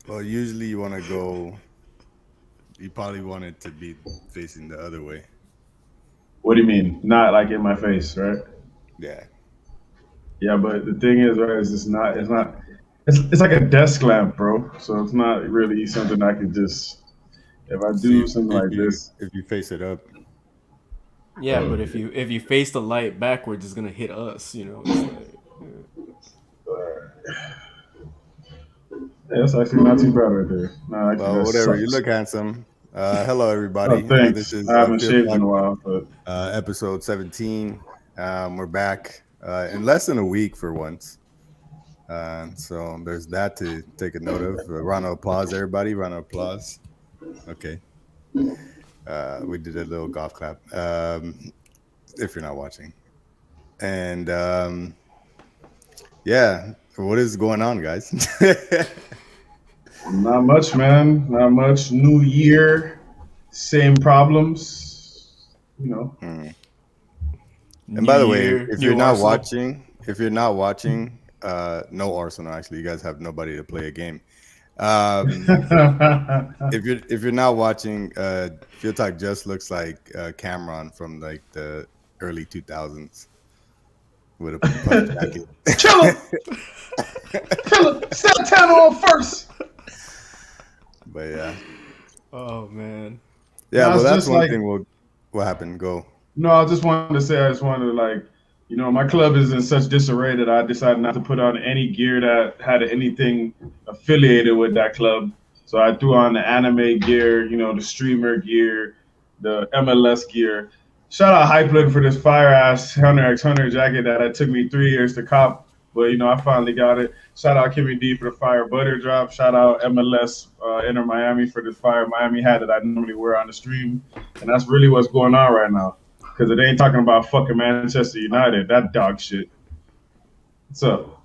Well, usually you want to go. You probably want it to be facing the other way. What do you mean? Not like in my face, right? Yeah. Yeah, but the thing is, right, is it's not it's like a desk lamp, bro. So it's not really something I could just if I See do something if like you this. if you face it up. Yeah, but if you face the light backwards, it's gonna hit us. It's like Yeah, it's actually not too bad right there. No, actually Well, that whatever. You sucks. look handsome. Hello, Oh, everybody. This thanks. is I haven't Field shaved in Talk, a while, but episode 17. We're back in less than a week for once. So there's that to take a note of. Round of applause, everybody. Round of applause. Okay. We did a little golf clap. If you're not watching. And yeah, what is going on, guys? not much, man. Not much. New year, same problems. You know. Hmm. And new by the way, year, new Arsenal. if you're not watching, no Arsenal actually. You guys have nobody to play a game. Um, if you're not watching, Field Talk just looks like Cameron from like the early 2000s with a puff jacket. Kill him! Kill him! Santana on first. But yeah, Oh man. yeah. No, Well, it's that's just one like thing. What happened? Go. no. I just wanted to say I just wanted to like my club is in such disarray that I decided not to put on any gear that had anything affiliated with that club. So I threw on the anime gear, the streamer gear, the MLS gear. Shout out Hypeland for this fire ass Hunter X Hunter jacket that it took me 3 years to cop, but I finally got it. Shout out Kimmy D for the fire butter drop. Shout out MLS Inter Miami for the fire Miami hat that I normally wear on the stream, and that's really what's going on right now. Because it ain't talking about fucking Manchester United. That dog shit. What's up?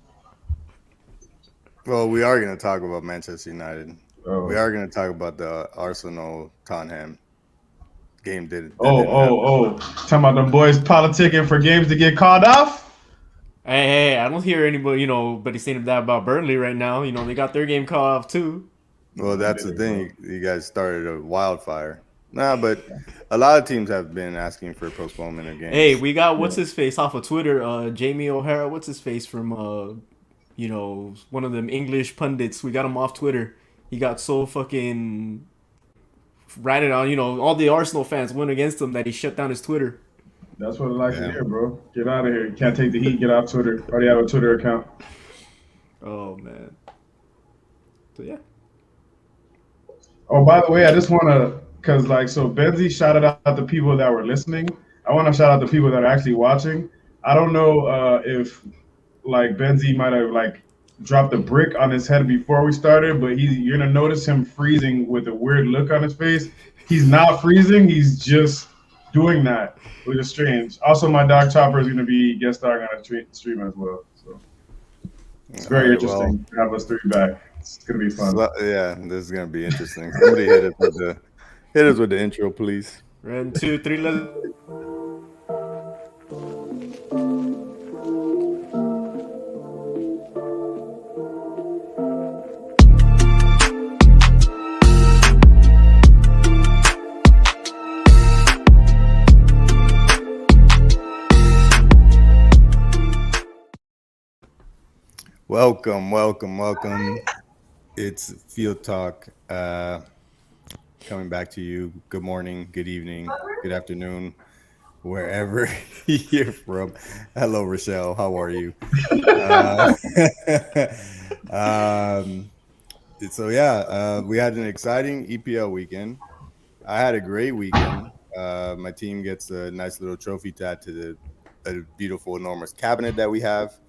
Well, we are going to talk about Manchester United. We Oh, are going to talk about the Arsenal Tottenham game that oh, didn't happen. Talking about them boys politicking for games to get called off? Hey, I don't hear anybody, but he's saying that about Burnley right now. They got their game called off too. Well, No, I that's did the it, bro. thing. You guys started a wildfire. Nah, but a lot of teams have been asking for postponement of Hey, games. we got what's Yeah. his face off of Twitter, Jamie O'Hara. What's his face from one of them English pundits. We got him off Twitter. He got so fucking ratted on, all the Arsenal fans went against him that he shut down his Twitter. That's what I like to Yeah. hear, bro. Get out of here. You can't take the heat. Get off Twitter. Already have a Twitter account. Oh man. So yeah. Oh, by the way, I just want to, because so Benzi shouted out the people that were listening. I want to shout out the people that are actually watching. I don't know if Benzi might have dropped a brick on his head before we started, but you're gonna notice him freezing with a weird look on his face. He's not freezing. He's just doing that, which is strange. Also, my dog Chopper is gonna be guest starring on a stream as well. So it's All very right. Well, interesting to have us three back. It's gonna be fun. yeah, this is gonna be interesting. Somebody hit us with the intro, please. 1, 2, 3, let's. Welcome, welcome, welcome. It's Field Talk. Coming back to you. Good morning, good evening, good afternoon, wherever you're from. Hello, Rochelle. How are you? Uh, um, so yeah, we had an exciting EPL weekend. I had a great weekend. My team gets a nice little trophy tied to a beautiful, enormous cabinet that we have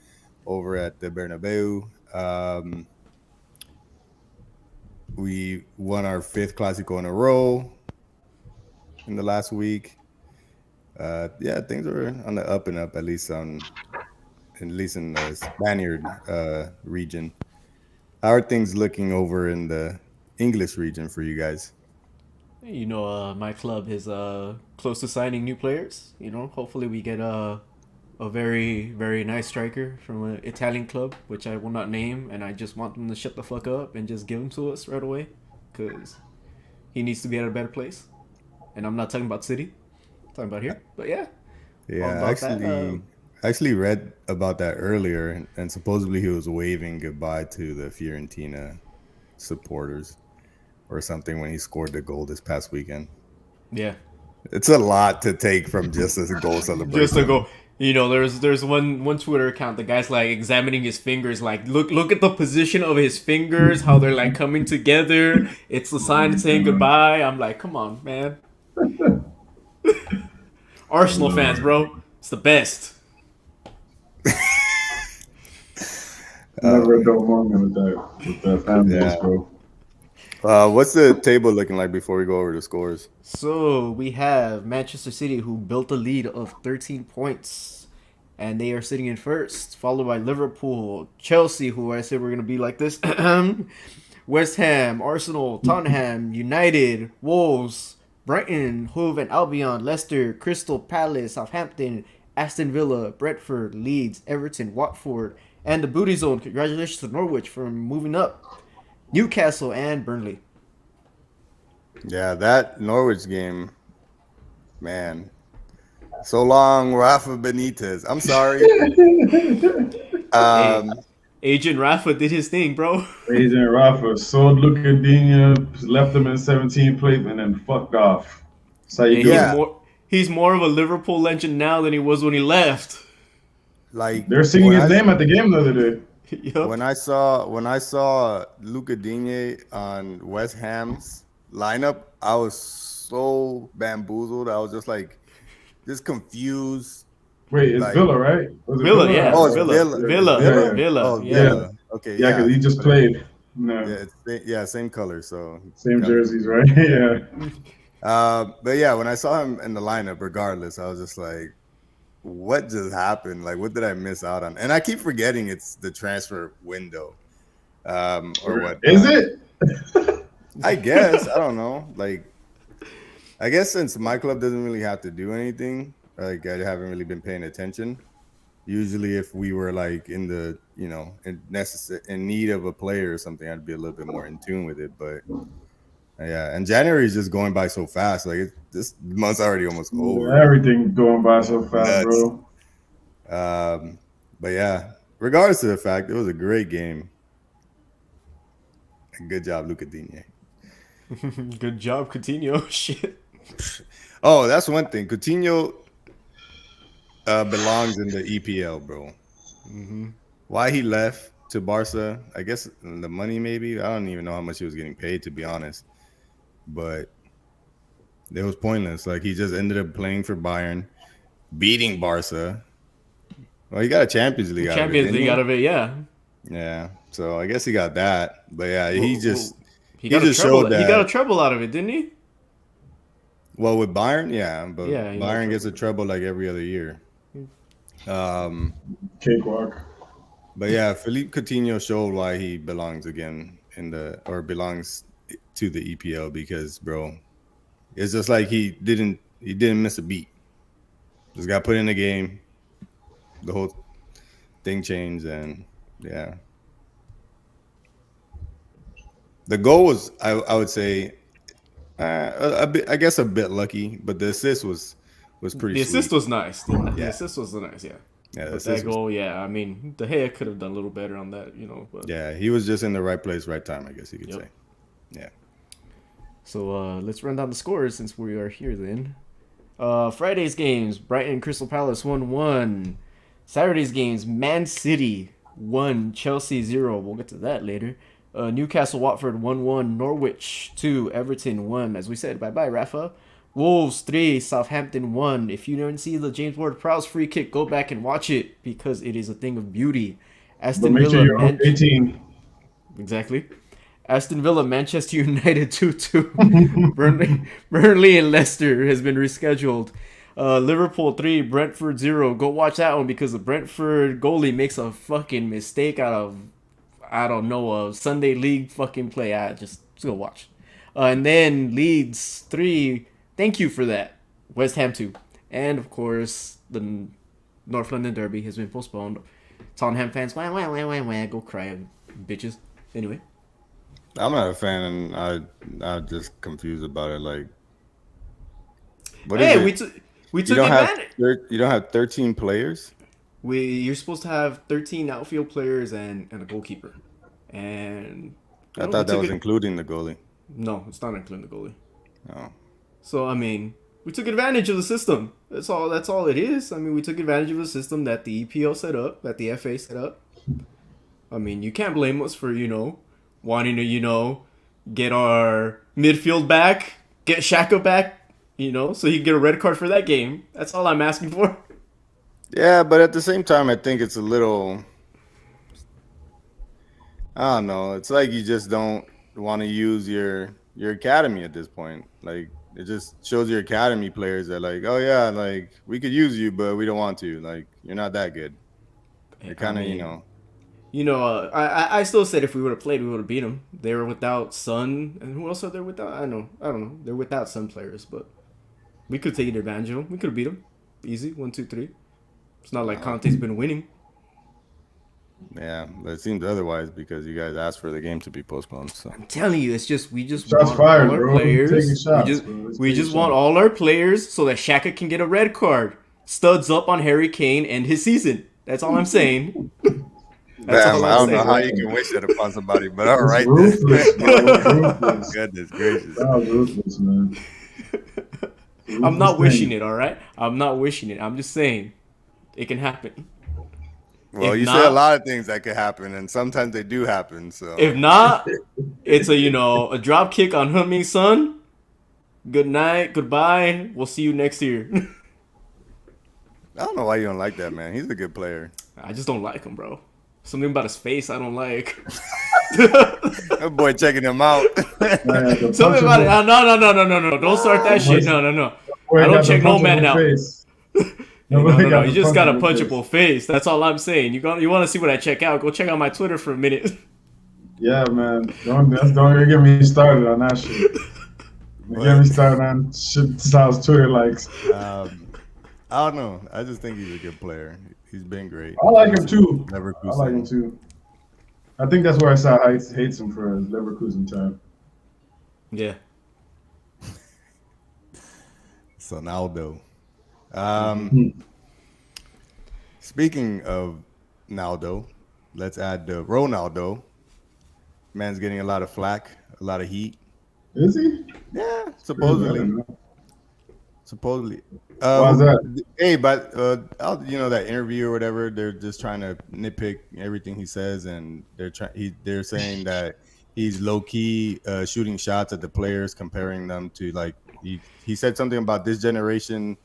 over at the Bernabeu. We won our fifth Clasico in a row in the last week. Yeah, things are on the up and up, at least in the Spaniard region. How are things looking over in the English region for you guys? My club is close to signing new players. Hopefully we get a very, very nice striker from an Italian club, which I will not name, and I just want them to shut the fuck up and just give him to us right away, because he needs to be at a better place. And I'm not talking about City, I'm talking about here. But yeah, Yeah, I actually read about that earlier, and supposedly he was waving goodbye to the Fiorentina supporters or something when he scored the goal this past weekend. yeah, It's a lot to take from just as a goal celebration. just to go. You know, there's one Twitter account. The guy's like examining his fingers, like look at the position of his fingers, how they're like coming together. It's a sign saying goodbye. I'm like, come on, man. Arsenal fans, bro, it's the best. Never a dull moment with that fan base, bro. What's the table looking like before we go over the scores? So we have Manchester City, who built a lead of 13 points, and they are sitting in first, followed by Liverpool, Chelsea, who I said we're gonna be like this, West Ham, Arsenal, Tottenham, United, Wolves, Brighton, Hove and Albion, Leicester, Crystal Palace, Southampton, Aston Villa, Brentford, Leeds, Everton, Watford, and the Booty Zone. Congratulations to Norwich for moving up. Newcastle and Burnley. Yeah, that Norwich game, man. So long, Rafa Benitez. I'm sorry. Agent Rafa did his thing, bro. Agent Rafa sold Lucadinha, left him in 17 plate, and then fucked off. That's how you do it. He's more of a Liverpool legend now than he was when he left. Like they're singing his name at the game the other day. Yep. When I saw Luca Digne on West Ham's lineup, I was so bamboozled. I was just confused. Wait, it's Villa, right? Was it Villa, yeah. Oh, it's Villa. Villa. Oh, yeah. Villa. Okay, Yeah, because he just played. No. Yeah, same color. So same jerseys, right? Yeah. But yeah, when I saw him in the lineup, regardless, I was just like, what just happened? Like, what did I miss out on? And I keep forgetting it's the transfer window. Or what? Is it? I guess. I don't know. Like, I guess since my club doesn't really have to do anything, like, I haven't really been paying attention. Usually if we were like in the, in need of a player or something, I'd be a little bit more in tune with it. But yeah, and January is just going by so fast. Like this month's already almost over. Everything going by so fast, bro. But yeah, regardless of the fact, it was a great game. Good job, Luca Digne. Good job, Coutinho. Shit. Oh, that's one thing. Coutinho belongs in the EPL, bro. Mm-hmm. Why he left to Barca? I guess the money, maybe. I don't even know how much he was getting paid, to be honest. But it was pointless. Like, he just ended up playing for Bayern, beating Barca. Well, he got a Champions League out of it, yeah. Yeah. So I guess he got that. But yeah, he just showed that. He got a treble out of it, didn't he? Well, with Bayern, yeah. But yeah, Bayern gets a treble like every other year. Cakewalk. But yeah, Philippe Coutinho showed why he belongs again belongs to the EPL, because, bro, it's just like he didn't miss a beat. Just got put in the game. The whole thing changed, and yeah. The goal was, I would say, a bit lucky, but the assist was pretty. The assist sweet. Was nice. The assist was nice, yeah. Yeah, but that goal, I mean, De Gea could have done a little better on that, But yeah, he was just in the right place, right time, I guess you could say. Yeah. So let's run down the scores since we are here then. Friday's games, Brighton Crystal Palace 1-1. Saturday's games, Man City 1, Chelsea 0. We'll get to that later. Newcastle Watford 1-1, Norwich 2, Everton 1. As we said, bye-bye, Rafa. Wolves 3, Southampton 1. If you didn't see the James Ward-Prowse free kick, go back and watch it, because it is a thing of beauty. Aston Villa, sure you're 18. Exactly. Aston Villa, Manchester United 2-2. Burnley and Leicester has been rescheduled. Liverpool 3, Brentford 0. Go watch that one, because the Brentford goalie makes a fucking mistake out of, I don't know, a Sunday league fucking play. Just go watch. And then Leeds 3, thank you for that. West Ham 2. And of course, the North London Derby has been postponed. Tottenham fans, wah, go cry, bitches. Anyway. I'm not a fan, and I'm just confused about it. Like, what is Hey, it? we You took don't have advantage. you don't have 13 players. You're supposed to have 13 outfield players and a goalkeeper, and I we thought that took was it. including the goalie. No, it's not including the goalie. Oh. So I mean, we took advantage of the system. That's all. That's all it is. I mean, we took advantage of the system that the EPO set up, that the FA set up. I mean, you can't blame us for wanting to get our midfield back, get Shaka back, so you can get a red card for that game. That's all I'm asking for. Yeah, but at the same time, I think it's a little. I don't know. It's like you just don't want to use your academy at this point. Like, it just shows your academy players that, like, oh yeah, like, we could use you, but we don't want to. Like, you're not that good. You're kind of, I still said if we would have played, we would have beat them. They were without Sun, and who else are they without? I don't know. They're without some players, but we could take advantage of them. We could have beat them easy, 1, 2, 3. It's not like Conte's been winning. Yeah, but it seems otherwise because you guys asked for the game to be postponed. So I'm telling you, it's just we just Shots want fired, all our bro. players. Shots, we just want all our players so that Shaka can get a red card. Studs up on Harry Kane and his season. That's all I'm saying. damn, I don't know how you can wish that upon somebody, but all right. Ruthless, bro. Goodness gracious. That was ruthless, man. I'm not wishing it, all right? I'm not wishing it. I'm just saying it can happen. Well, If you not- say a lot of things that could happen, and sometimes they do happen. So If not, it's a drop kick on Heung-min Son. Good night, goodbye. We'll see you next year. I don't know why you don't like that man. He's a good player. I just don't like him, bro. Something about his face I don't like. That boy checking him out. Something about it. No. Don't start that shit. No. I don't check no man out. No. You just got a punchable face. That's all I'm saying. You want to see what I check out? Go check out my Twitter for a minute. Yeah, man. Don't get me started on that shit. Get me started on shit Styles Twitter likes. I don't know. I just think he's a good player. He's been great. I like him too. Leverkusen. I like him too. I think that's where I saw hates him for his Leverkusen time. Yeah. Sonaldo. Speaking of Naldo, let's add Ronaldo. Man's getting a lot of flack, a lot of heat. Is he? Yeah, supposedly. Why is that? Hey, but that interview or whatever, they're just trying to nitpick everything he says, and they're saying that he's low key shooting shots at the players, comparing them to, like, he said something about this generation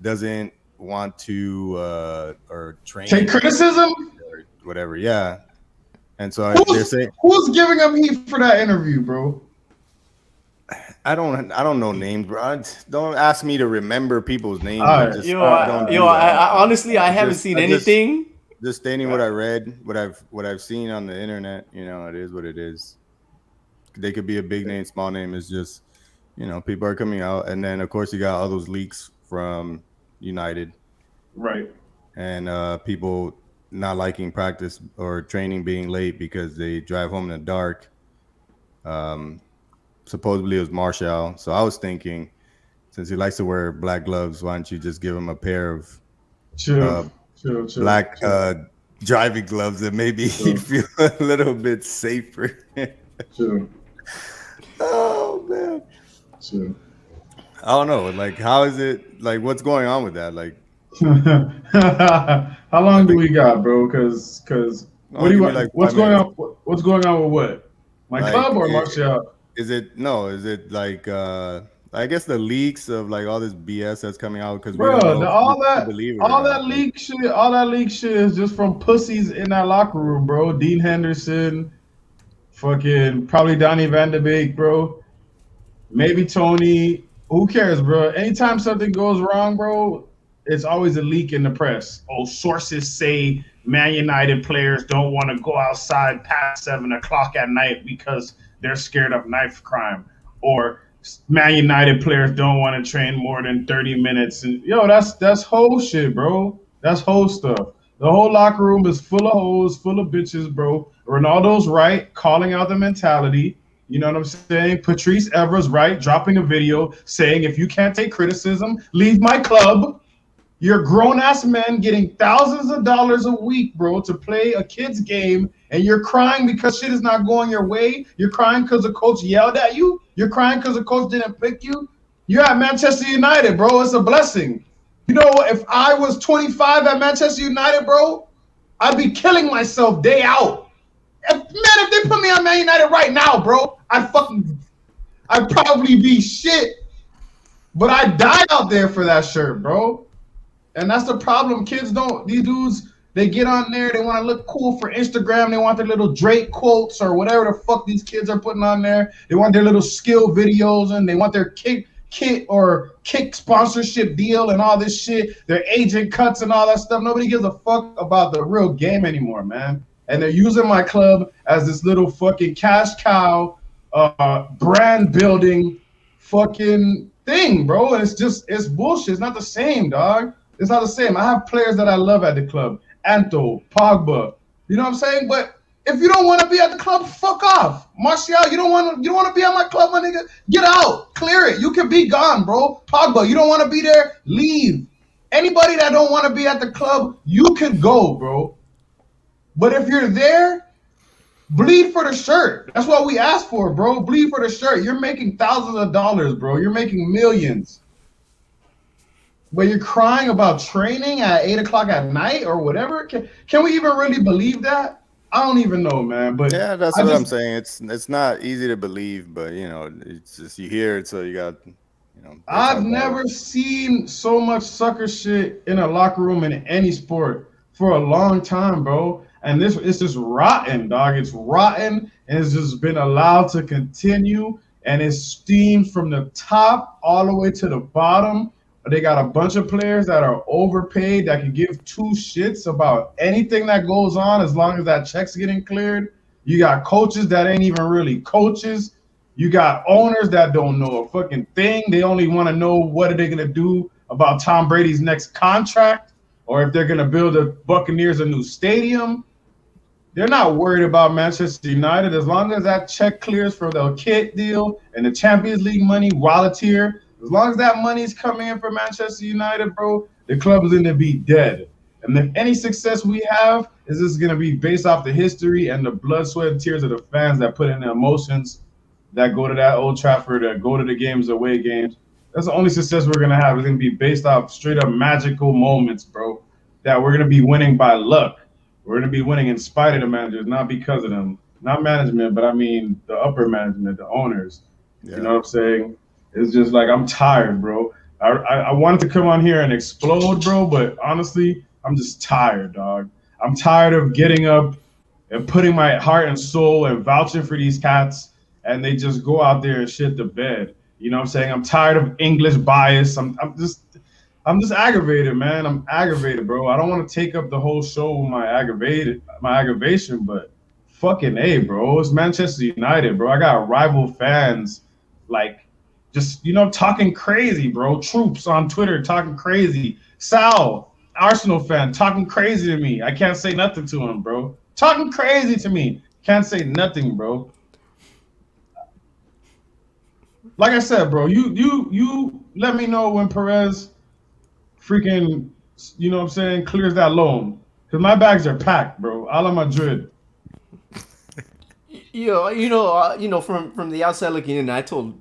doesn't want to or train Take criticism? or whatever. Yeah, and so they're saying, who's giving him heat for that interview, bro? I don't know names, bro. Don't ask me to remember people's names. Right. I honestly, I haven't seen anything. Just stating what I read, what I've seen on the internet. It is what it is. They could be a big name, small name. It's just, people are coming out, and then of course you got all those leaks from United, right? And people not liking practice or training being late because they drive home in the dark. Supposedly it was Martial. So I was thinking, since he likes to wear black gloves, why don't you just give him a pair of black driving gloves, and maybe he'd feel a little bit safer. Sure. Oh man. Sure. I don't know. Like, how is it? Like, what's going on with that? Like, how long do we got, bro? Because what do you want? Like, what's going on? What's going on with what? My club or Martial? Is it like I guess the leaks of, like, all this BS that's coming out, because all that leak shit is just from pussies in that locker room, bro. Dean Henderson, fucking probably Donny Van de Beek, bro. Maybe Tony. Who cares, bro? Anytime something goes wrong, bro, it's always a leak in the press. Oh, sources say Man United players don't want to go outside past 7 o'clock at night because they're scared of knife crime, or Man United players don't want to train more than 30 minutes. And that's whole shit, bro. That's hoe stuff. The whole locker room is full of hoes, full of bitches, bro. Ronaldo's right, calling out the mentality. You know what I'm saying? Patrice Evra's right, dropping a video saying if you can't take criticism, leave my club. You're grown-ass men getting thousands of dollars a week, bro, to play a kid's game, and you're crying because shit is not going your way. You're crying because the coach yelled at you. You're crying because the coach didn't pick you. You're at Manchester United, bro. It's a blessing. You know, if I was 25 at Manchester United, bro, I'd be killing myself day out. If they put me on Man United right now, bro, I'd probably be shit. But I died out there for that shirt, bro. And that's the problem. These dudes, they get on there, they want to look cool for Instagram. They want their little Drake quotes or whatever the fuck these kids are putting on there. They want their little skill videos and they want their kick sponsorship deal and all this shit, their agent cuts and all that stuff. Nobody gives a fuck about the real game anymore, man. And they're using my club as this little fucking cash cow, brand building fucking thing, bro. And it's bullshit. It's not the same, dog. It's not the same. I have players that I love at the club. Anto, Pogba. You know what I'm saying? But if you don't want to be at the club, fuck off. Martial, you don't want to be at my club, my nigga. Get out. Clear it. You can be gone, bro. Pogba, you don't want to be there? Leave. Anybody that don't want to be at the club, you can go, bro. But if you're there, bleed for the shirt. That's what we asked for, bro. Bleed for the shirt. You're making thousands of dollars, bro. You're making millions. But you're crying about training at 8 o'clock at night or whatever? Can we even really believe that? I don't even know, man. But yeah, that's what I'm saying. It's not easy to believe, but you know, it's just you hear it, so you got, you know. I've never seen so much sucker shit in a locker room in any sport for a long time, bro. And it's just rotten, dog. It's rotten, and it's just been allowed to continue, and it steams from the top all the way to the bottom. They got a bunch of players that are overpaid that can give two shits about anything that goes on as long as that check's getting cleared. You got coaches that ain't even really coaches. You got owners that don't know a fucking thing. They only want to know what are they going to do about Tom Brady's next contract or if they're going to build the Buccaneers a new stadium. They're not worried about Manchester United. As long as that check clears for the kit deal and the Champions League money while it's here, as long as that money's coming in for Manchester United, bro, the club is going to be dead. And if any success we have is this going to be based off the history and the blood, sweat, and tears of the fans that put in the emotions that go to that Old Trafford, that go to the games, away games. That's the only success we're going to have. It's going to be based off straight up magical moments, bro, that we're going to be winning by luck. We're going to be winning in spite of the managers, not because of them. Not management, but I mean the upper management, the owners. Yeah. You know what I'm saying? It's just like I'm tired, bro. I wanted to come on here and explode, bro, but honestly, I'm just tired, dog. I'm tired of getting up and putting my heart and soul and vouching for these cats, and they just go out there and shit the bed. You know what I'm saying? I'm tired of English bias. I'm just aggravated, man. I'm aggravated, bro. I don't want to take up the whole show with my aggravation, but fucking A, bro. It's Manchester United, bro. I got rival fans, like, just, you know, talking crazy, bro. Troops on Twitter talking crazy. Sal, Arsenal fan, talking crazy to me. I can't say nothing to him, bro. Talking crazy to me. Can't say nothing, bro. Like I said, bro, you let me know when Perez freaking, you know what I'm saying, clears that loan. Because my bags are packed, bro. A la Madrid. You know, from the outside looking in, I told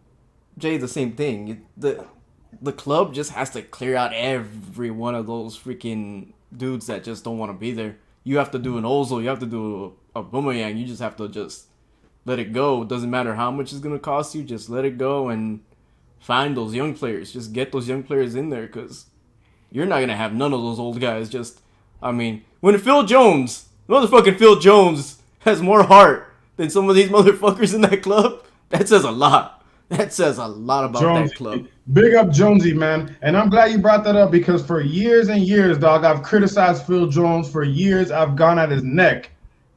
Jay the same thing. The club just has to clear out every one of those freaking dudes that just don't want to be there. You have to do an Ozil, you have to do a Boomerang. You just have to just let it go. It doesn't matter how much it's going to cost you. Just let it go and find those young players. Just get those young players in there because you're not going to have none of those old guys. When Phil Jones has more heart than some of these motherfuckers in that club, that says a lot. That says a lot about Jonesy, that club. Big up Jonesy, man. And I'm glad you brought that up because for years and years, dog, I've criticized Phil Jones. For years, I've gone at his neck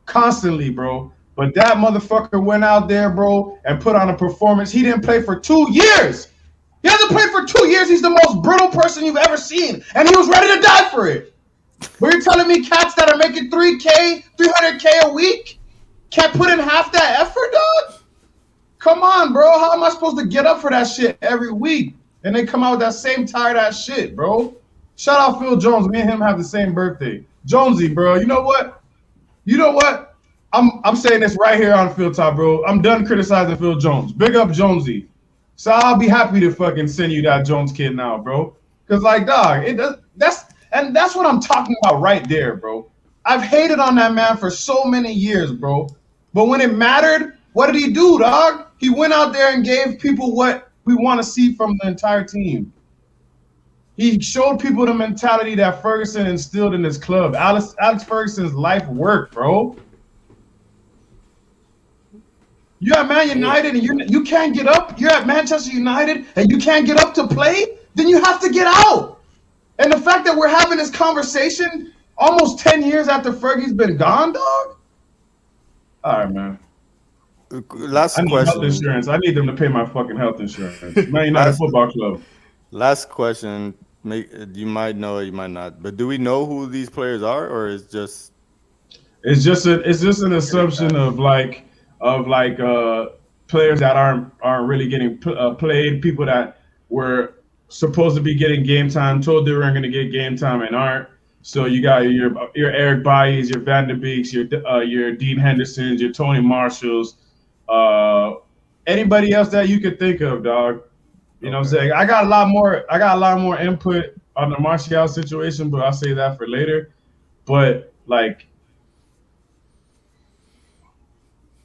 constantly, bro. But that motherfucker went out there, bro, and put on a performance. He didn't play for 2 years. He hasn't played for 2 years. He's the most brutal person you've ever seen. And he was ready to die for it. But you're telling me cats that are making 3K, 300K a week can't put in half that effort, dog? Come on, bro. How am I supposed to get up for that shit every week? And they come out with that same tired ass shit, bro. Shout out Phil Jones. Me and him have the same birthday. Jonesy, bro. You know what? I'm saying this right here on FieldTalk, bro. I'm done criticizing Phil Jones. Big up Jonesy. So I'll be happy to fucking send you that Jones kid now, bro. Cause like, dog, that's what I'm talking about right there, bro. I've hated on that man for so many years, bro. But when it mattered, what did he do, dog? He went out there and gave people what we want to see from the entire team. He showed people the mentality that Ferguson instilled in his club. Alex Ferguson's life work, bro. You're at Man United and you can't get up. You're at Manchester United and you can't get up to play. Then you have to get out. And the fact that we're having this conversation almost 10 years after Fergie's been gone, dog. All right, man. Last I need question. health insurance. I need them to pay my fucking health insurance. Man United Football Club. Last question. You might know it, you might not. But do we know who these players are, or is just? It's just an assumption of players that aren't really getting played. People that were supposed to be getting game time, told they weren't going to get game time and aren't. So you got your Eric Bailly's, your Van de Beeks, your Dean Hendersons, your Tony Marshalls, anybody else that you could think of, dog. You know what I'm saying? I got a lot more input on the Martial situation, but I'll say that for later. But like,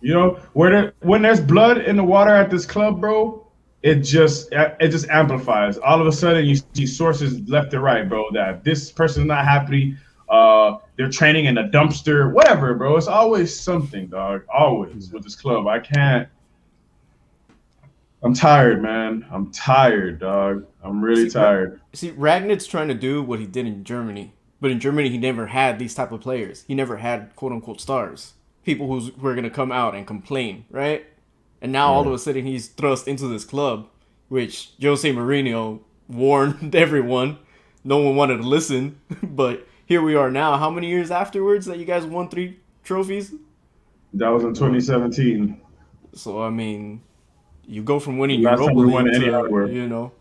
you know, when there's blood in the water at this club, bro, it just amplifies. All of a sudden, you see sources left and right, bro, that this person's not happy. They're training in a dumpster, whatever, bro. It's always something, dog. Always with this club. I'm tired, man. I'm tired, dog. I'm really tired. See, Ragnick's trying to do what he did in Germany. But in Germany, he never had these type of players. He never had quote-unquote stars. People who were going to come out and complain, right? And now all of a sudden he's thrust into this club, which Jose Mourinho warned everyone. No one wanted to listen. But here we are now. How many years afterwards that you guys won 3 trophies? That was in 2017. So, I mean, you go from winning Europa League to, you know,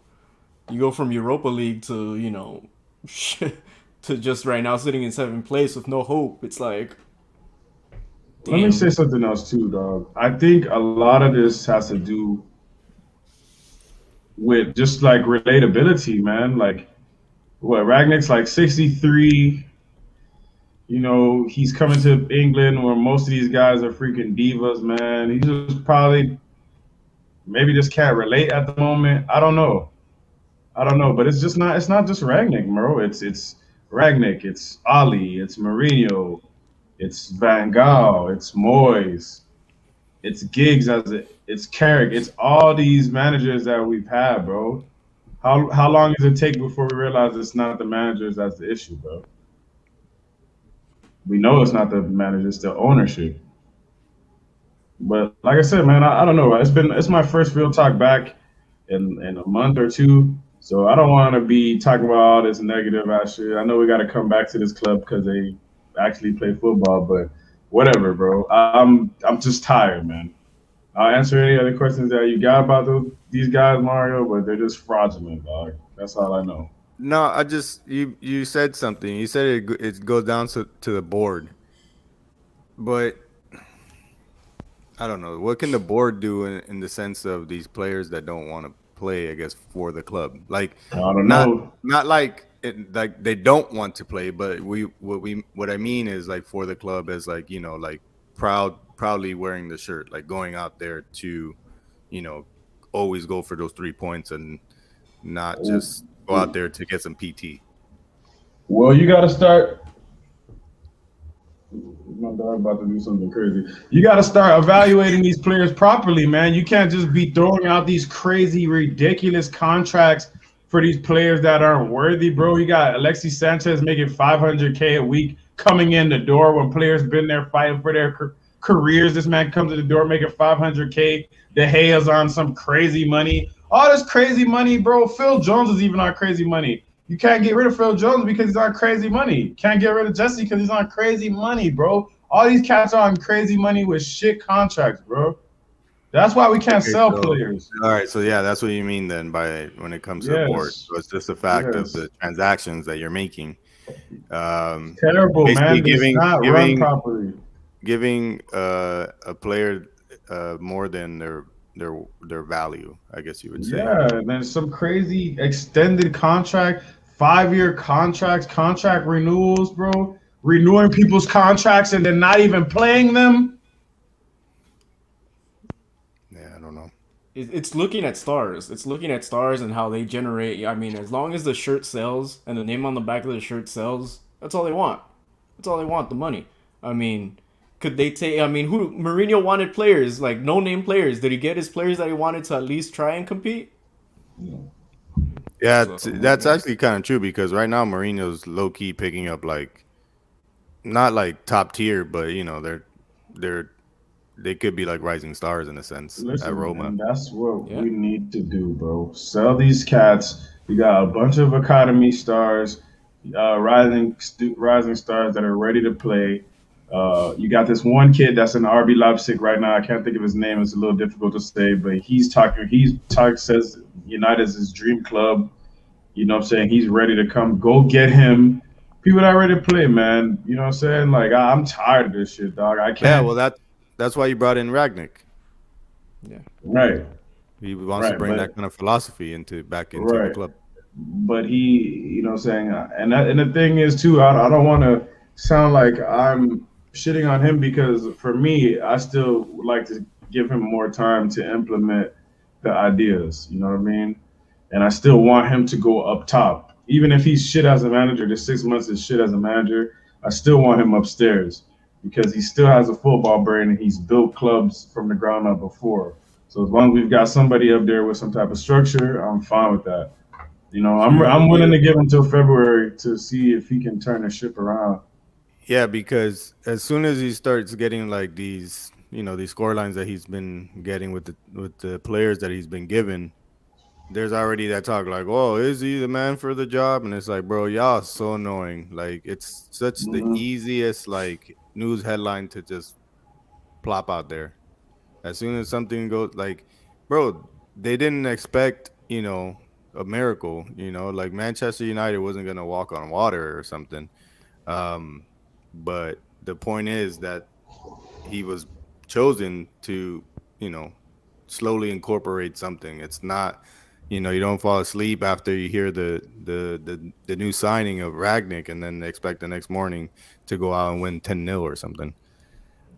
you go from Europa League to, you know, to just right now sitting in 7th place with no hope. It's like, damn. Let me say something else too, dog. I think a lot of this has to do with just like relatability, man. Like, what, Ragnick's like 63. You know, he's coming to England where most of these guys are freaking divas, man. He just probably maybe just can't relate at the moment. I don't know. But it's just not. It's not just Ragnick, bro. It's Ragnick. It's Ali. It's Mourinho. It's Van Gaal. It's Moyes. It's Giggs. It's Carrick. It's all these managers that we've had, bro. How long does it take before we realize it's not the managers that's the issue, bro? We know it's not the managers, it's the ownership. But like I said, man, I don't know. It's my first FieldTalk back in a month or two, so I don't want to be talking about all this negative ass shit. I know we got to come back to this club because they actually play football, but whatever, bro. I'm just tired, man. I'll answer any other questions that you got about these guys, Mario, but they're just fraudulent, dog. That's all I know. No, you said something. You said it goes down to the board, but I don't know. What can the board do in the sense of these players that don't want to play, I guess, for the club? Like, I don't know. Not like they don't want to play, but what I mean is like for the club as like, you know, like proudly wearing the shirt, like going out there to, you know, always go for those 3 points and not just go out there to get some PT. Well, you got to start. My dog about to do something crazy. You got to start evaluating these players properly, man. You can't just be throwing out these crazy, ridiculous contracts for these players that aren't worthy, bro. You got Alexis Sanchez making $500K a week coming in the door when players been there fighting for their careers. This man comes to the door making $500K. De Gea's on some crazy money. All this crazy money, bro. Phil Jones is even on crazy money. You can't get rid of Phil Jones because he's on crazy money. Can't get rid of Jesse because he's on crazy money, bro. All these cats are on crazy money with shit contracts, bro. That's why we can't sell players. All right, so yeah, that's what you mean then by when it comes to the board. So it's just the fact of the transactions that you're making. Terrible, man. It's not run properly. Giving a player more than their value, I guess you would say. Yeah, and then some crazy extended contract, 5-year contracts, contract renewals, bro. Renewing people's contracts and then not even playing them. Yeah, I don't know. It's looking at stars. It's looking at stars and how they generate. I mean, as long as the shirt sells and the name on the back of the shirt sells, that's all they want. That's all they want, the money. I mean, could they take? I mean, who Mourinho wanted players like no-name players. Did he get his players that he wanted to at least try and compete? Yeah, that's actually kind of true because right now Mourinho's low-key picking up like not like top tier, but you know they could be like rising stars in a sense. Listen, at Roma. And that's what we need to do, bro. Sell these cats. You got a bunch of academy stars, rising stars that are ready to play. You got this one kid that's in RB Leipzig right now. I can't think of his name. It's a little difficult to say, but he's talking. Says United is his dream club. You know what I'm saying? He's ready to come. Go get him. People that are ready to play, man. You know what I'm saying? Like I'm tired of this shit, dog. I can't. Yeah, well that's why you brought in Ragnick. Yeah. Right. He wants to bring that kind of philosophy back into the club. But he, you know what I'm saying? And the thing is, too, I don't want to sound like I'm shitting on him because for me, I still would like to give him more time to implement the ideas. You know what I mean? And I still want him to go up top. Even if he's shit as a manager, the 6 months is shit as a manager, I still want him upstairs because he still has a football brain and he's built clubs from the ground up before. So as long as we've got somebody up there with some type of structure, I'm fine with that. You know, I'm willing to give him until February to see if he can turn the ship around. Yeah, because as soon as he starts getting like these, you know, these score lines that he's been getting with the players that he's been given, there's already that talk like, oh, is he the man for the job? And it's like, bro, y'all so annoying. Like it's such the easiest like news headline to just plop out there. As soon as something goes like, bro, they didn't expect, you know, a miracle, you know, like Manchester United wasn't gonna walk on water or something. But the point is that he was chosen to, you know, slowly incorporate something. It's not, you know, you don't fall asleep after you hear the new signing of Ragnick and then expect the next morning to go out and win 10-0 or something.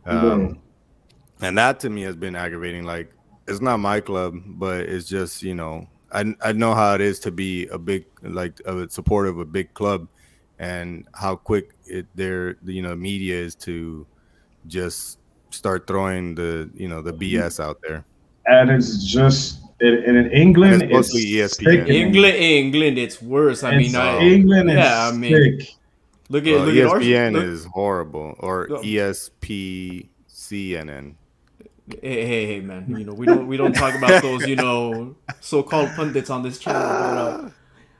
And that to me has been aggravating. Like, it's not my club, but it's just, you know, I know how it is to be a big, like, a supporter of a big club and how quick media is to just start throwing the BS out there. And it's just in England, and it's mostly ESPN. England, it's worse. England is sick. Look at ESPN is horrible, or ESPCNN. Hey, man! You know we don't talk about those so-called pundits on this channel.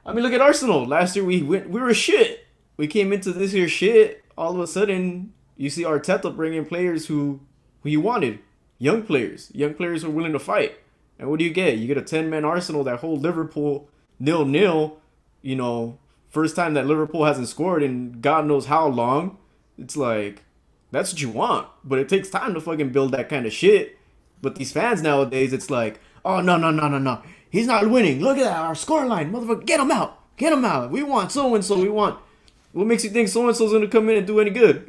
But, look at Arsenal. Last year we were shit. We came into this year shit. All of a sudden, you see Arteta bringing players who you wanted, young players who are willing to fight. And what do you get? You get a 10-man Arsenal that hold Liverpool 0-0. You know, first time that Liverpool hasn't scored in God knows how long. It's like, that's what you want. But it takes time to fucking build that kind of shit. But these fans nowadays, it's like, oh, no. He's not winning. Look at that, our scoreline. Motherfucker, get him out. We want so-and-so. What makes you think so-and-so's going to come in and do any good?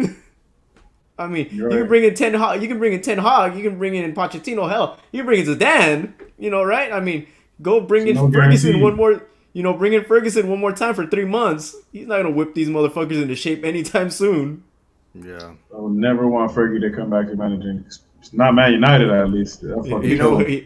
You can bring in Ten Hag. You can bring in Pochettino. Hell, you can bring in Zidane. You know, right? Go bring in Ferguson one more. Bring in Ferguson one more time for 3 months. He's not gonna whip these motherfuckers into shape anytime soon. Yeah, I would never want Fergie to come back to managing. It's not Man United, at least. That's right. He's gonna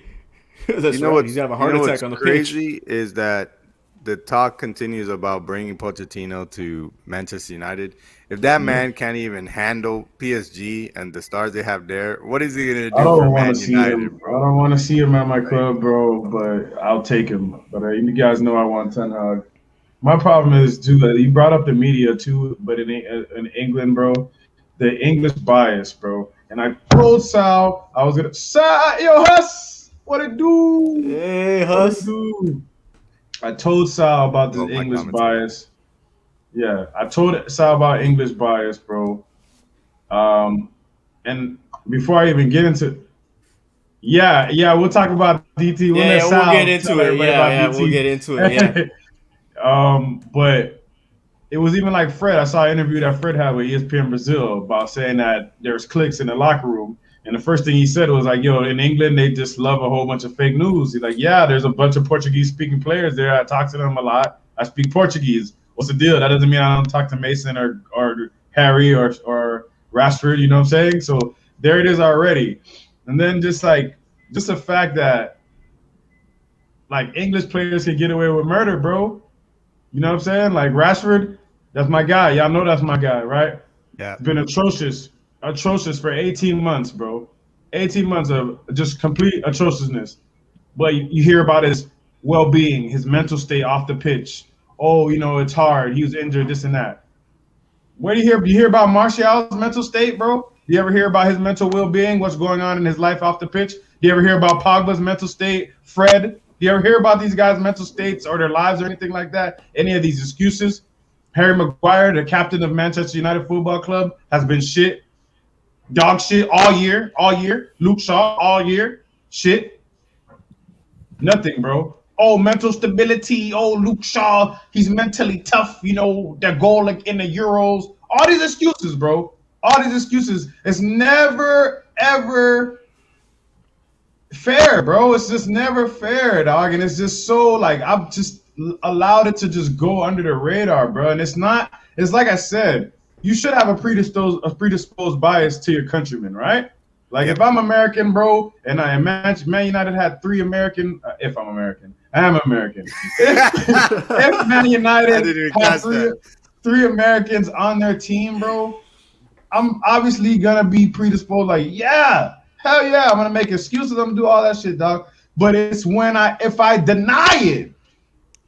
have a heart attack on the pitch. Crazy is that the talk continues about bringing Pochettino to Manchester United. If that man can't even handle PSG and the stars they have there, what is he going to do for Man United, bro? I don't want to see him at my club, bro, but I'll take him. But you guys know I want Ten Hag. My problem is too that you brought up the media too, but in England, bro, the English bias, bro. And I told Sal I was gonna Sal, yo Huss, what it do? Hey, What it Huss. do? I told Sal about this Oh, my English commentary. bias. Yeah, I told Sal about English bias, bro. And before I even get into, yeah, we'll talk about DT. We'll let Yeah, we'll get Sal tell into it. everybody about We'll get into it. Yeah. DT. But it was even like Fred. I saw an interview that Fred had with ESPN Brazil about saying that there's cliques in the locker room. And the first thing he said was like, yo, in England, they just love a whole bunch of fake news. He's like, yeah, there's a bunch of Portuguese speaking players there. I talk to them a lot. I speak Portuguese. What's the deal? That doesn't mean I don't talk to Mason or Harry or Rashford, you know what I'm saying? So there it is already. And then just the fact that like English players can get away with murder, bro. You know what I'm saying? Like Rashford, that's my guy. Y'all know that's my guy, right? Yeah. It's been atrocious for 18 months, bro. 18 months of just complete atrociousness. But you hear about his well-being, his mental state off the pitch. Oh, it's hard. He was injured, this and that. Where do you hear about Martial's mental state, bro? Do you ever hear about his mental well-being, what's going on in his life off the pitch? Do you ever hear about Pogba's mental state, Fred? Do you ever hear about these guys' mental states or their lives or anything like that? Any of these excuses? Harry Maguire, the captain of Manchester United Football Club, has been shit. Dog shit all year. Luke Shaw, all year. Shit. Nothing, bro. Oh, mental stability. Oh, Luke Shaw, he's mentally tough. That goal like in the Euros. All these excuses, bro. All these excuses. It's never, ever fair, bro. It's just never fair, dog. And it's just so like I've just allowed it to just go under the radar, bro. And it's like I said, you should have a predisposed bias to your countrymen, right? Like if I'm American, bro, and I imagine Man United had three American. If I'm American, I am American. If Man United had three Americans on their team, bro, I'm obviously gonna be predisposed. Like, yeah, hell yeah, I'm gonna make excuses. I'm gonna do all that shit, dog. But it's if I deny it,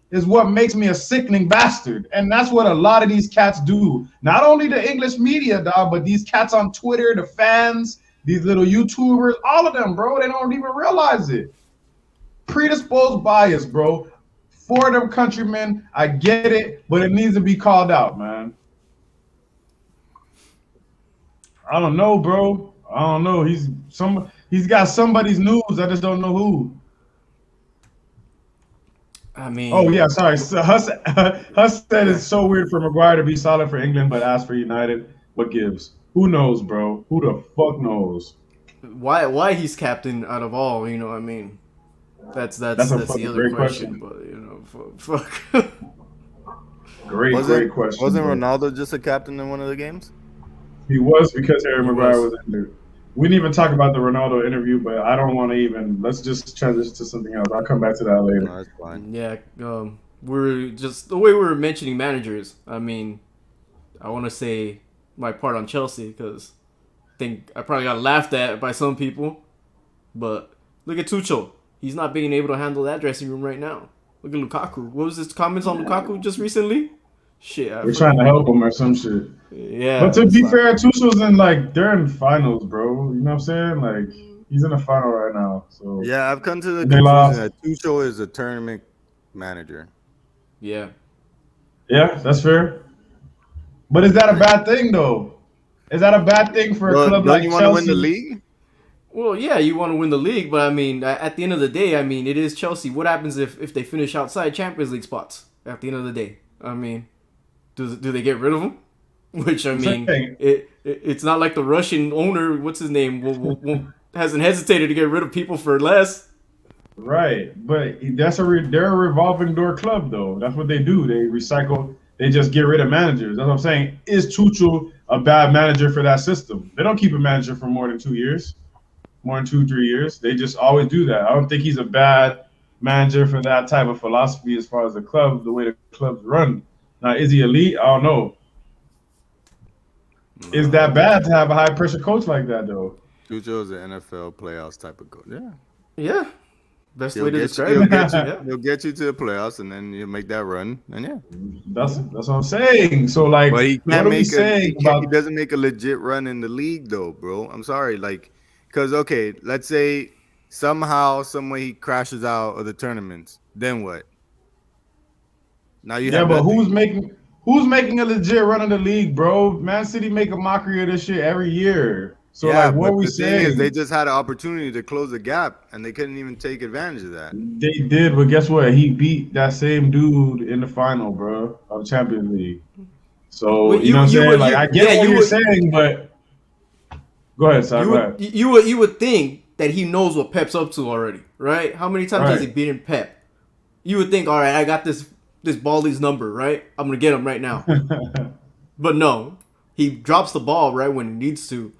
is what makes me a sickening bastard. And that's what a lot of these cats do. Not only the English media, dog, but these cats on Twitter, the fans, these little YouTubers, all of them, bro, they don't even realize it. Predisposed bias, bro. For them countrymen, I get it, but it needs to be called out, man. I don't know, bro. I don't know. He's got somebody's news. I just don't know who. I mean, oh yeah, sorry. So Huss said it's so weird for Maguire to be solid for England, but ask for United. What gives? Who knows, bro? Who the fuck knows? Why he's captain out of all? I mean, that's the other question. But fuck. Great question. Wasn't Ronaldo just a captain in one of the games? He was because Harry Maguire was injured. We didn't even talk about the Ronaldo interview, but I don't want to even. Let's just transition to something else. I'll come back to that later. No, that's fine. Yeah, we're just the way we were mentioning managers. I mean, I want to say my part on Chelsea because I think I probably got laughed at by some people. But look at Tuchel. He's not being able to handle that dressing room right now. Look at Lukaku. What was his comments on Lukaku just recently? Shit. We're trying to help him or some shit. Yeah. But to be fair, Tuchel's they're in finals, bro. You know what I'm saying? Like, he's in the final right now. So yeah, I've come to the conclusion that Tuchel is a tournament manager. Yeah. Yeah, that's fair. But is that a bad thing, though? Is that a bad thing for a club like Chelsea? Don't you want to win the league? Well, yeah, you want to win the league, but I mean, at the end of the day, I mean, it is Chelsea. What happens if they finish outside Champions League spots at the end of the day? I mean, do they get rid of them? Which, I mean, it's not like the Russian owner, what's his name, hasn't hesitated to get rid of people for less. Right, but they're a revolving door club, though. That's what they do. They recycle. They just get rid of managers. That's what I'm saying. Is Tuchel a bad manager for that system? They don't keep a manager for more than 2 years, more than 2-3 years. They just always do that. I don't think he's a bad manager for that type of philosophy as far as the club, the way the club's run. Now, is he elite? I don't know. Is that bad to have a high-pressure coach like that, though? Tuchel is an NFL playoffs type of coach. Yeah. Yeah. Best He'll way to get you. describe He'll it. get you. Yeah. He'll get you to the playoffs, and then you'll make that run. And yeah, That's what I'm saying. So like, but he what can't are we make a. saying He about? doesn't make a legit run in the league, though, bro. I'm sorry, like, because okay, let's say somehow, some way he crashes out of the tournaments. Then what? Now you Yeah, have but nothing. who's making a legit run in the league, bro? Man City make a mockery of this shit every year. So Yeah, like, what are but we the thing is, they saying? just had an opportunity to close the gap, and they couldn't even take advantage of that. They did, but guess what? He beat that same dude in the final, bro, of the Champions League. So Well, you know what I'm saying? Like, I get what you you're would saying, but go ahead, Sal. Go ahead. you would think that he knows what Pep's up to already, right? How many times has he Right. beaten Pep? You would think, all right, I got this Baldy's number, right? I'm gonna get him right now. But no, he drops the ball right when he needs to,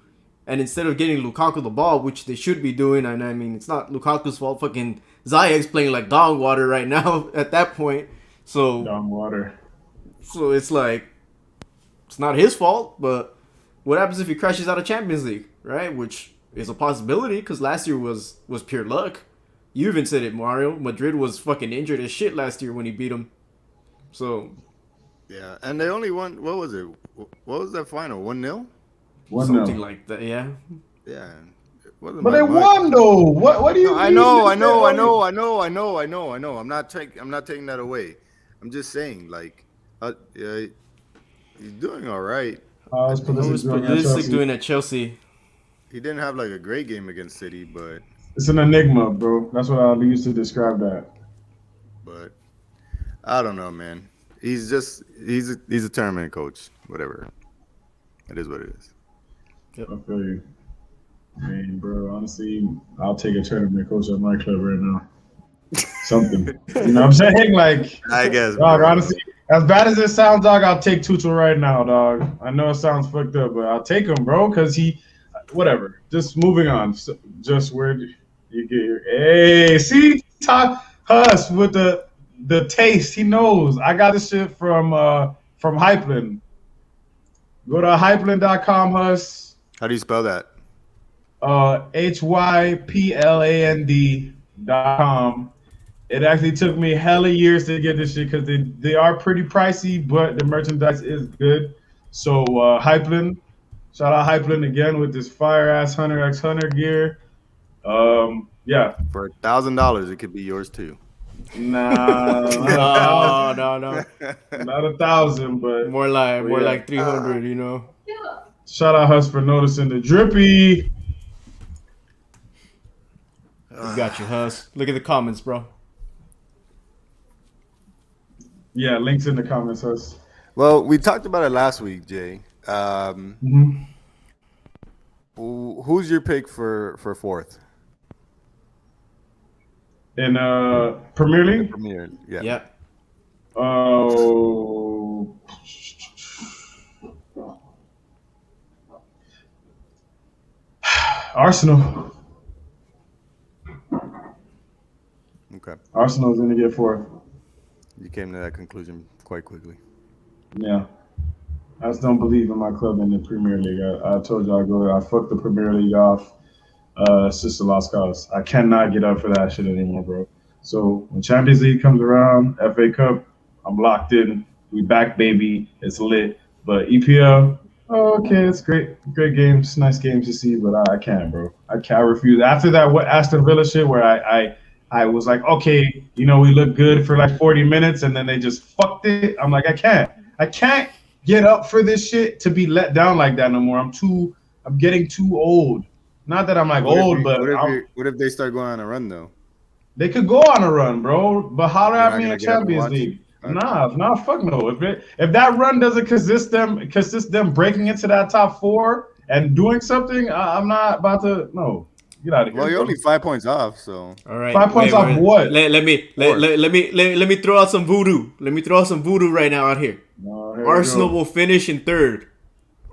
and instead of getting Lukaku the ball, which they should be doing, and I mean it's not Lukaku's fault. Fucking Ziyech's playing like dog water right now at that point. So Down water. so it's like it's not his fault. But what happens if he crashes out of Champions League, right? Which is a possibility because last year was pure luck. You even said it, Mario. Madrid was fucking injured as shit last year when he beat him. So Yeah, and they only won. What was it? What was that final? 1-0. something 1-0. like that, yeah. Yeah, it wasn't But by they much. won though. What do you No, I mean? know, I know, I know, I know, I know, I know, I know. I'm not taking that away. I'm just saying, like, he's doing all right. Let's put What this was in Pulisic Chelsea. doing at Chelsea? He didn't have like a great game against City, It's an enigma, bro. That's what I'll use to describe that. but I don't know, man. He's a tournament coach. Whatever. It is what it is. I feel you. Man, bro, honestly, I'll take a tournament coach at my club right now. Something. You know what I'm saying? Like, I guess, dog, bro. honestly, as bad as it sounds, dog, I'll take Tuchel right now, dog. I know it sounds fucked up, but I'll take him, bro, because whatever. Just moving on. So, just where do you get your, hey, see, Huss with the taste. He knows. I got this shit from Hypeland. Go to hypeland.com, Huss. How do you spell that? HYPLAND.com. It actually took me hella years to get this shit because they are pretty pricey, but the merchandise is good. So Hypeland, shout out Hypeland again with this fire ass Hunter x Hunter gear. Yeah. For $1,000, it could be yours too. Nah, No, no. not 1,000, but More yeah. like 300, you know. Shout out Huss for noticing the drippy. We got you, Huss. Look at the comments, bro. Yeah, links in the comments, Huss. Well, we talked about it last week, Jay. Who's your pick for fourth? In Premier League? Premier, yeah. Yep. Oh, Arsenal. Okay. Arsenal's going to get fourth. You came to that conclusion quite quickly. Yeah. I just don't believe in my club in the Premier League. I told you I fucked the Premier League off. Sister Lost Cause. I cannot get up for that shit anymore, bro. So when Champions League comes around, FA Cup, I'm locked in. We back, baby. It's lit. But EPL, okay, it's great games, nice games to see. But I can't, bro. I can't. I refuse. After that, what Aston Villa shit, where I was like, okay, you know, we look good for like 40 minutes, and then they just fucked it. I'm like, I can't get up for this shit to be let down like that no more. I'm getting too old. Not that I'm like old, but what if they start going on a run though? They could go on a run, bro. But holler You're at not me gonna in get up and Champions watch? League. Okay. Nah, fuck no. If that run doesn't consist them breaking into that top four and doing something, I'm not about to. No, get out of here. Well, you're bro. only 5 points off, so All right. 5 points off what? Let me throw out some voodoo. Let me throw out some voodoo right now out here. No, here we Arsenal go. will finish in third.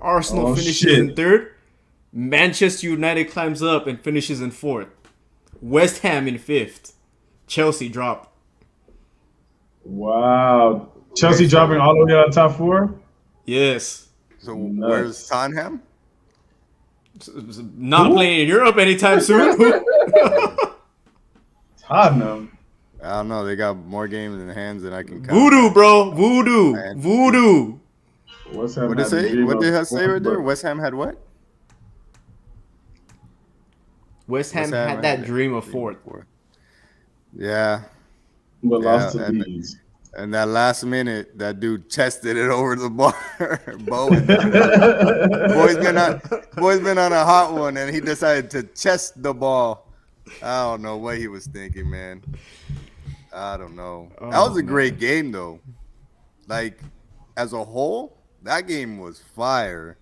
Arsenal Oh, finishes shit. in third. Manchester United climbs up and finishes in fourth. West Ham in fifth. Chelsea drop. Wow. Chelsea dropping all the way out of top four? Yes. so Nuts. where's Tottenham? Not playing in Europe anytime soon. Tottenham. I don't know. They got more games in hands than I can count. Voodoo, bro. Voodoo. And- Voodoo. West Ham What did had the say? dream What did of I say right there? but- West Ham had what? West Ham had that dream of fourth. Yeah. But Yeah, lost to and- Leeds. And that last minute, that dude chested it over the bar. Bowen. Boy's been on a hot one, and he decided to chest the ball. I don't know what he was thinking, man. I don't know. That was a great game, though. Like, as a whole, that game was fire.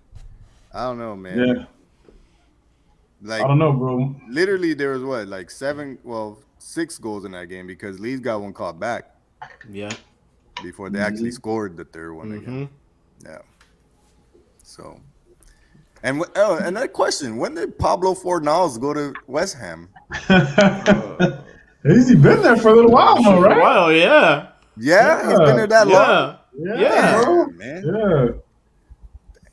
I don't know, man. Yeah. Like, I don't know, bro. literally, there was what, like 6 goals in that game because Leeds got one caught back. Yeah. Before they actually scored the third one again. Yeah. So, and another question: when did Pablo Fornals go to West Ham? He's been there for a little while, though, right? Wow, yeah. Yeah, he's been there that long. Yeah. bro. Man. Yeah.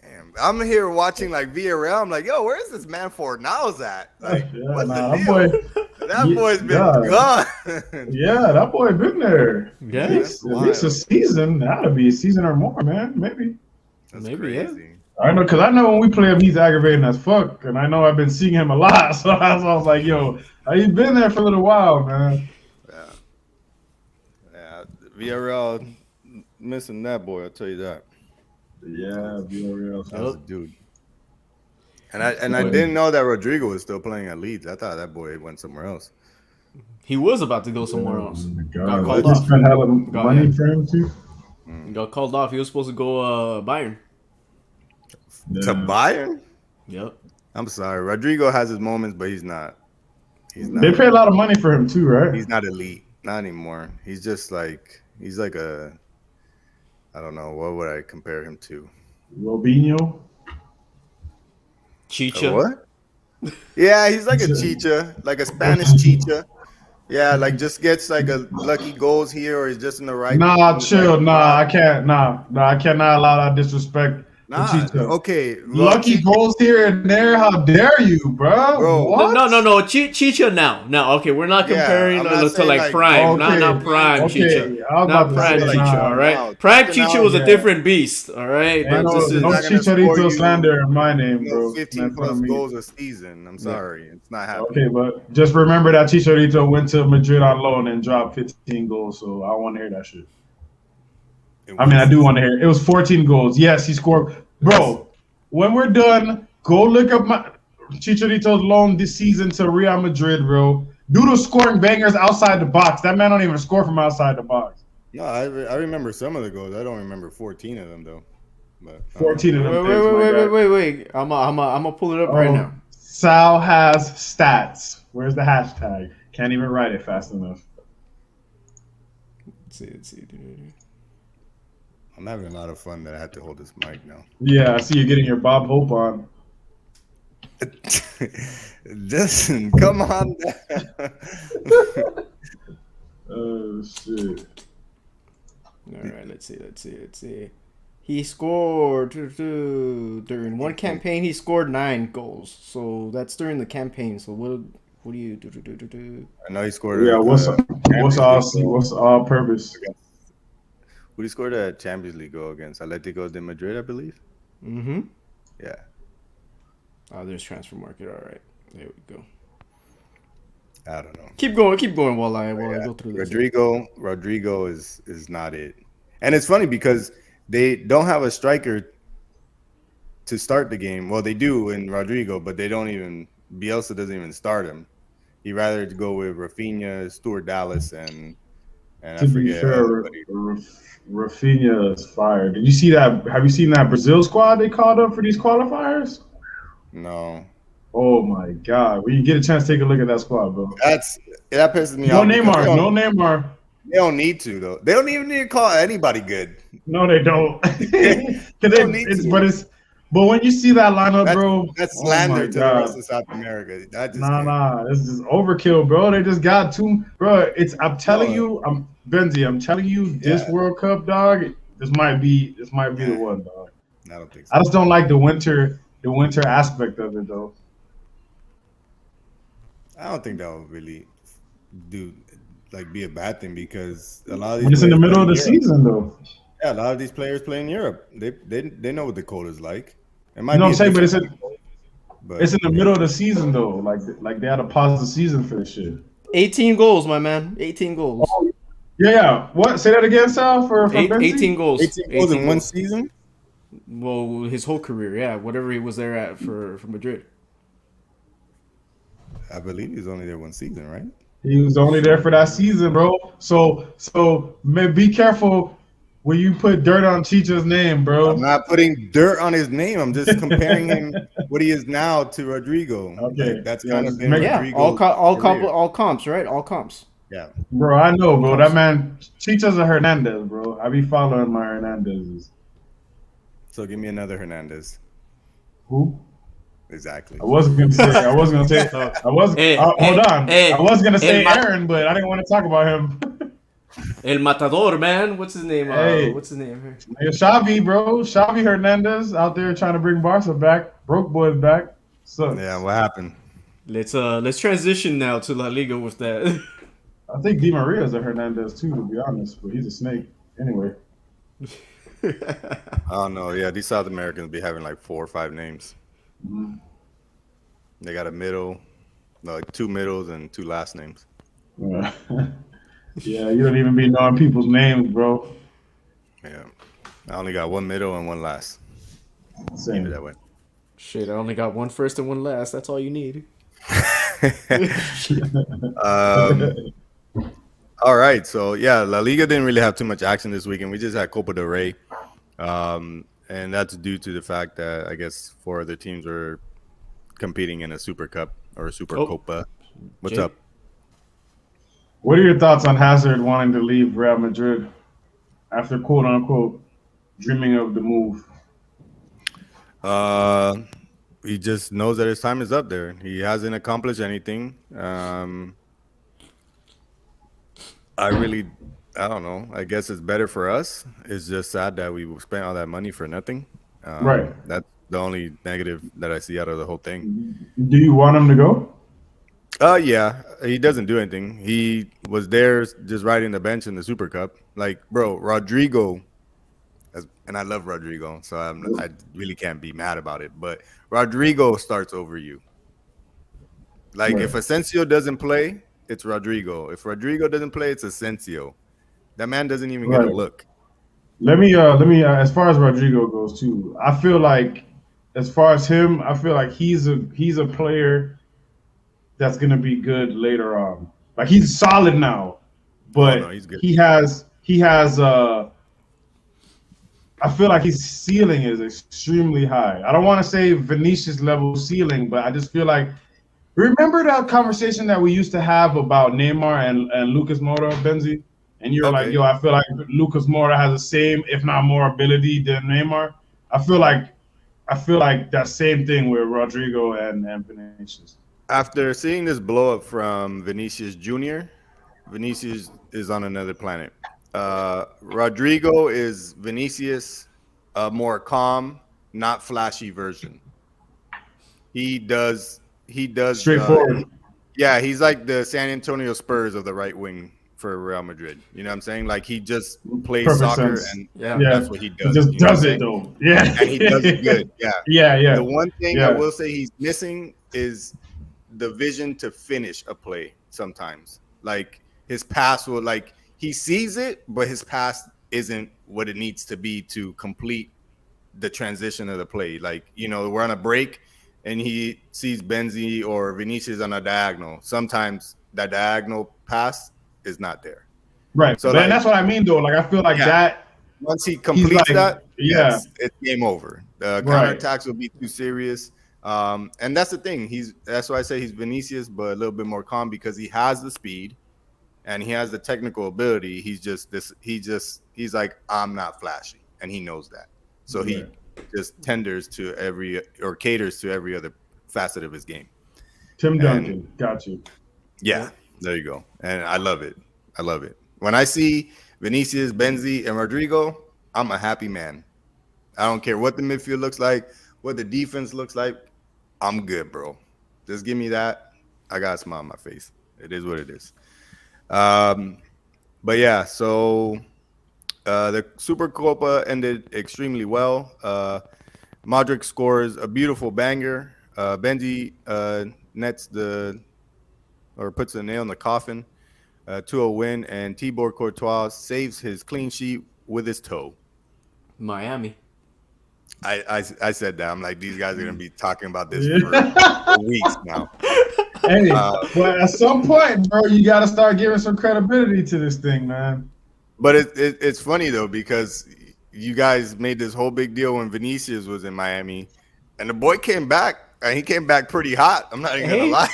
Damn. I'm here watching like Villarreal. I'm like, yo, where's this man Fornals at? Like, Yeah, what's nah, the that deal? boy- That boy's been gone. Yeah, that boy been there. Yeah. At least a season. That'll be a season or more, man. Maybe. That's Maybe, yeah. crazy. I know, because I know when we play him, he's aggravating as fuck. And I know I've been seeing him a lot. So I was like, yo, he's been there for a little while, man. Yeah. Villarreal missing that boy. I'll tell you that. Yeah, be real. That was a dude. And I didn't know that Rodrigo was still playing at Leeds. I thought that boy went somewhere else. He was about to go somewhere else. Oh my Got God. called They off. spent hella money for him, too. He got called off. He was supposed to go Bayern. To Bayern? Yep. I'm sorry. Rodrigo has his moments, but he's not. They pay a lot of money for him, too, right? He's not elite. Not anymore. He's just like a, I don't know. What would I compare him to? Robinho. Chicha. What? Yeah, he's like a chicha, like a Spanish chicha. Yeah, like just gets like a lucky goals here, or he's just in the right. Nah, chill. Nah, I can't. Nah, I cannot allow that disrespect. Nah, Chicha. okay. Lucky goals here and there. How dare you, bro? What? No. Chicha now. No, okay, we're not comparing I'm not to saying, like like, prime. okay, Not prime okay, Chicha. I was Not about to prime say, Chicha, nah, all right? no, Prime Chicha Chicha now, was a yeah. different beast, all right? Man, But this is no not gonna score Chicharito you, slander in my name, bro. 15 Man, plus fuck me. goals a season. I'm sorry, it's not happening. Okay, but just remember that Chicharito went to Madrid on loan and dropped 15 goals, so I want to hear that shit. I mean, I do want to hear it. It was 14 goals. Yes, he scored. Bro, when we're done, go look up my Chicharito's loan this season to Real Madrid, bro. Dude was scoring bangers outside the box. That man don't even score from outside the box. No, I remember some of the goals. I don't remember 14 of them though. But 14 of them. things, my guy. Wait. I'm gonna pull it up right now. Sal has stats. Where's the hashtag? Can't even write it fast enough. Let's see. I'm having a lot of fun that I had to hold this mic now. Yeah, I see you getting your Bob Hope on. Listen, come on. Oh, shit. All right, let's see. He scored during one campaign. He scored 9 goals. So that's during the campaign. So what do you do? I know he scored. Yeah, what's all purpose? Who he scored a Champions League goal against? Atletico de Madrid, I believe. Mm-hmm. Yeah. Oh, there's transfer market. All right, there we go. I don't know. Keep going while I go through this. Rodrigo is not it. And it's funny because they don't have a striker to start the game. Well, they do in Rodrigo, but they don't even. Bielsa doesn't even start him. He'd rather go with Rafinha, Stuart Dallas, and I To be forget. fair, Rafinha is fired. Did you see that? Have you seen that Brazil squad they called up for these qualifiers? No, Oh my God! When you get a chance, take a look at that squad, bro. that pisses me No off. because Neymar. They don't need to though. They don't even need to call anybody good. No, they don't. don't need to. But when you see that lineup, bro, That's oh slander my to the God. rest of South America. I just Nah, this is overkill, bro. They just got too, bro. I'm telling you, Benzi. I'm telling you, this World Cup, dog. This might be the one, dog. I don't think so. I just don't like the winter aspect of it, though. I don't think that will really do like be a bad thing because a lot of When these it's in the players play middle of in the Europe. season, though. Yeah, a lot of these players play in Europe. They know what the cold is like. It You might know what be I'm a saying? But different, it's but in the you middle know. of the season though. Like they had to pause the season for this shit. 18 goals, my man. 18 goals. Oh, yeah. What? Say that again, Sal, for Benzie? 18 goals. 18 goals 18 in one goals. season. Well, his whole career, yeah. Whatever he was there at for Madrid. I believe he's only there one season, right? He was only there for that season, bro. So man, be careful when you put dirt on Chicha's name, I'm bro. not putting dirt on his name. I'm just comparing him what he is now to Rodrigo. Like Okay. that's Yeah, kind of just been make Yeah, all Rodrigo's career. all comps, right? All comps. Yeah. bro, I know, All bro. That comps. man Chicha's a Hernandez, bro. I be following my Hernandezes. So give me another Hernandez. Who? Exactly. I wasn't gonna say. I wasn't gonna say. No. I was. Hold on. I was gonna say Aaron, but I didn't want to talk about him. El Matador, man. What's his name? Hey, What's his name here? Xavi, bro. Xavi Hernandez out there trying to bring Barca back. Broke boys back. Yeah, Sucks. what happened? Let's transition now to La Liga with that. I think Di Maria's a Hernandez too, to be honest, but he's a snake. Anyway. I don't know. Yeah, these South Americans be having like 4 or 5 names. They got a middle, no, like 2 middles and 2 last names. Yeah, you don't even be knowing people's names, bro. Yeah. I only got 1 middle and 1 last. Keep it Same. that way. Shit, I only got one first and one last. That's all you need. Um, all right. So, yeah, La Liga didn't really have too much action this weekend. We just had Copa del Rey. And that's due to the fact that I guess 4 other teams were competing in a Super Cup or a Super Oh, Copa. What's Jay? up? What are your thoughts on Hazard wanting to leave Real Madrid after quote unquote dreaming of the move? He just knows that his time is up there. He hasn't accomplished anything. I don't know. I guess it's better for us. It's just sad that we spent all that money for nothing. Right. That's the only negative that I see out of the whole thing. Do you want him to go? Yeah, he doesn't do anything. He was there just riding the bench in the Super Cup. Like, bro, Rodrigo, and I love Rodrigo, so I really can't be mad about it. But Rodrigo starts over you. Like, Right. if Asensio doesn't play, it's Rodrigo. If Rodrigo doesn't play, it's Asensio. That man doesn't even get a Right. look. Let me as far as Rodrigo goes too, I feel like as far as him, I feel like he's a player that's gonna be good later on. Like he's solid now, Oh, no, but he's good. he has I feel like his ceiling is extremely high. I don't want to say Vinicius level ceiling, but I just feel like remember that conversation that we used to have about Neymar and Lucas Moura, Benzi? And you're like, Okay. yo, I feel like Lucas Moura has the same, if not more, ability than Neymar. I feel like that same thing with Rodrigo and Vinicius. After seeing this blow up from Vinicius Jr., Vinicius is on another planet. Rodrigo is Vinicius, a more calm, not flashy version. He does. Straightforward. Yeah, he's like the San Antonio Spurs of the right wing for Real Madrid. You know what I'm saying? Like he just plays Perfect soccer, sense. and Yeah. that's what he does. He just you know what does I'm it saying? though. Yeah. And he does it good. Yeah. Yeah. The one thing I Yeah. will say he's missing is the vision to finish a play sometimes. Like his pass will he sees it, but his pass isn't what it needs to be to complete the transition of the play. Like, we're on a break and he sees Benzi or Vinicius on a diagonal. Sometimes that diagonal pass is not there. Right. So And that's what I mean though. Like I feel like that once he completes that, yeah. it's game over. The Right. counterattacks will be too serious. And that's the thing. That's why I say he's Vinicius, but a little bit more calm because he has the speed and he has the technical ability. He's like, I'm not flashy, and he knows that. So he just caters to every other facet of his game. Tim Duncan, got you. Yeah, there you go. And I love it. When I see Vinicius, Benzi, and Rodrigo, I'm a happy man. I don't care what the midfield looks like, what the defense looks like. I'm good, bro. Just give me that. I got a smile on my face. It is what it is. But yeah, so the Super Copa ended extremely well. Modric scores a beautiful banger. Benji nets or puts a nail in the coffin to a win, and Thibaut Courtois saves his clean sheet with his toe. Miami. I said that. I'm like, these guys are gonna be talking about this Yeah. for weeks now. Hey, but at some point, bro, you got to start giving some credibility to this thing, man. But it's funny though, because you guys made this whole big deal when Vinicius was in Miami, and the boy came back, and he came back pretty hot. I'm not even gonna Hey. lie.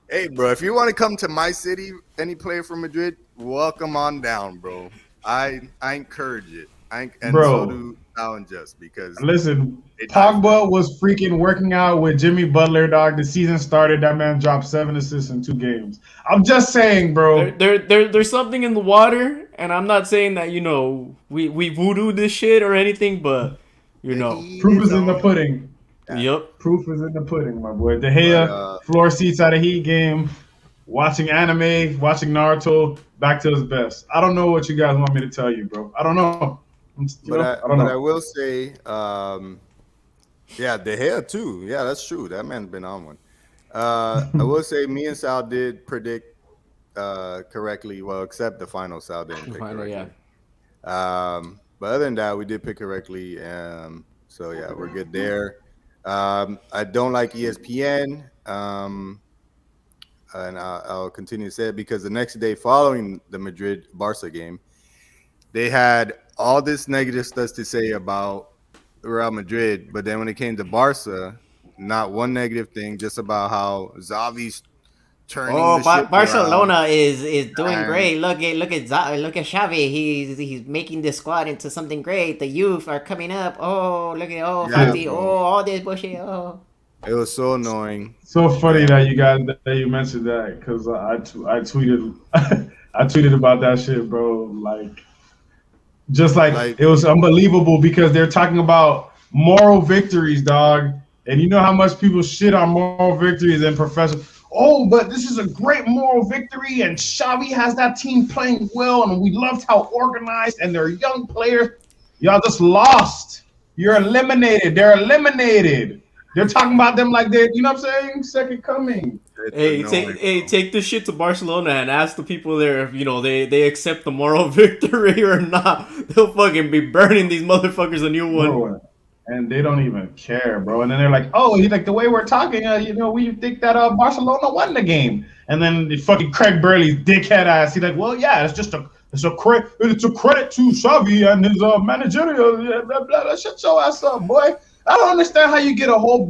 Hey, bro, if you want to come to my city, any player from Madrid, welcome on down, bro. I encourage it. And Bro. so do Alan Just, because Listen, they died for Pogba was freaking working out with Jimmy Butler, dog. The season started. That man dropped 7 assists in 2 games. I'm just saying, bro. There's something in the water, and I'm not saying that we voodoo this shit or anything, but Proof is in the pudding. Yep. Proof is in the pudding, my boy. De Gea, floor seats at a Heat game, watching anime, watching Naruto, back to his best. I don't know what you guys want me to tell you, bro. I don't know. I don't know. I will say, yeah, De Gea too. Yeah, that's true. That man's been on one. I will say, me and Sal did predict correctly. Well, except the final, Sal didn't pick correctly. Yeah. But other than that, we did pick correctly. So yeah, we're good there. I don't like ESPN. And I'll continue to say it because the next day following the Madrid Barca game, they had all this negative stuff to say about Real Madrid, but then when it came to Barca, not one negative thing, just about how Xavi's turning. Barcelona is doing great. Look at Xavi. He's making the squad into something great. The youth are coming up. Oh, look at Fati. Oh, all this bullshit. Oh. It was so annoying. So funny that you mentioned that, because I tweeted I tweeted about that shit, bro. Like it was unbelievable because they're talking about moral victories, dog. And you know how much people shit on moral victories in professional. Oh, but this is a great moral victory, and Xavi has that team playing well, and we loved how organized, and they're young players. Y'all just lost. You're eliminated. They're eliminated. They're talking about them like they're, you know what I'm saying? Second coming. Take this shit to Barcelona and ask the people there if they accept the moral victory or not. They'll fucking be burning these motherfuckers a new one. Bro, and they don't even care, bro. And then they're like, "Oh, like the way we're talking, we think that Barcelona won the game." And then the fucking Craig Burley's dickhead ass, he's like, "Well, yeah, it's a credit to Xavi and his managerial blah, blah, blah. Shut your ass up, boy." I don't understand how you get a whole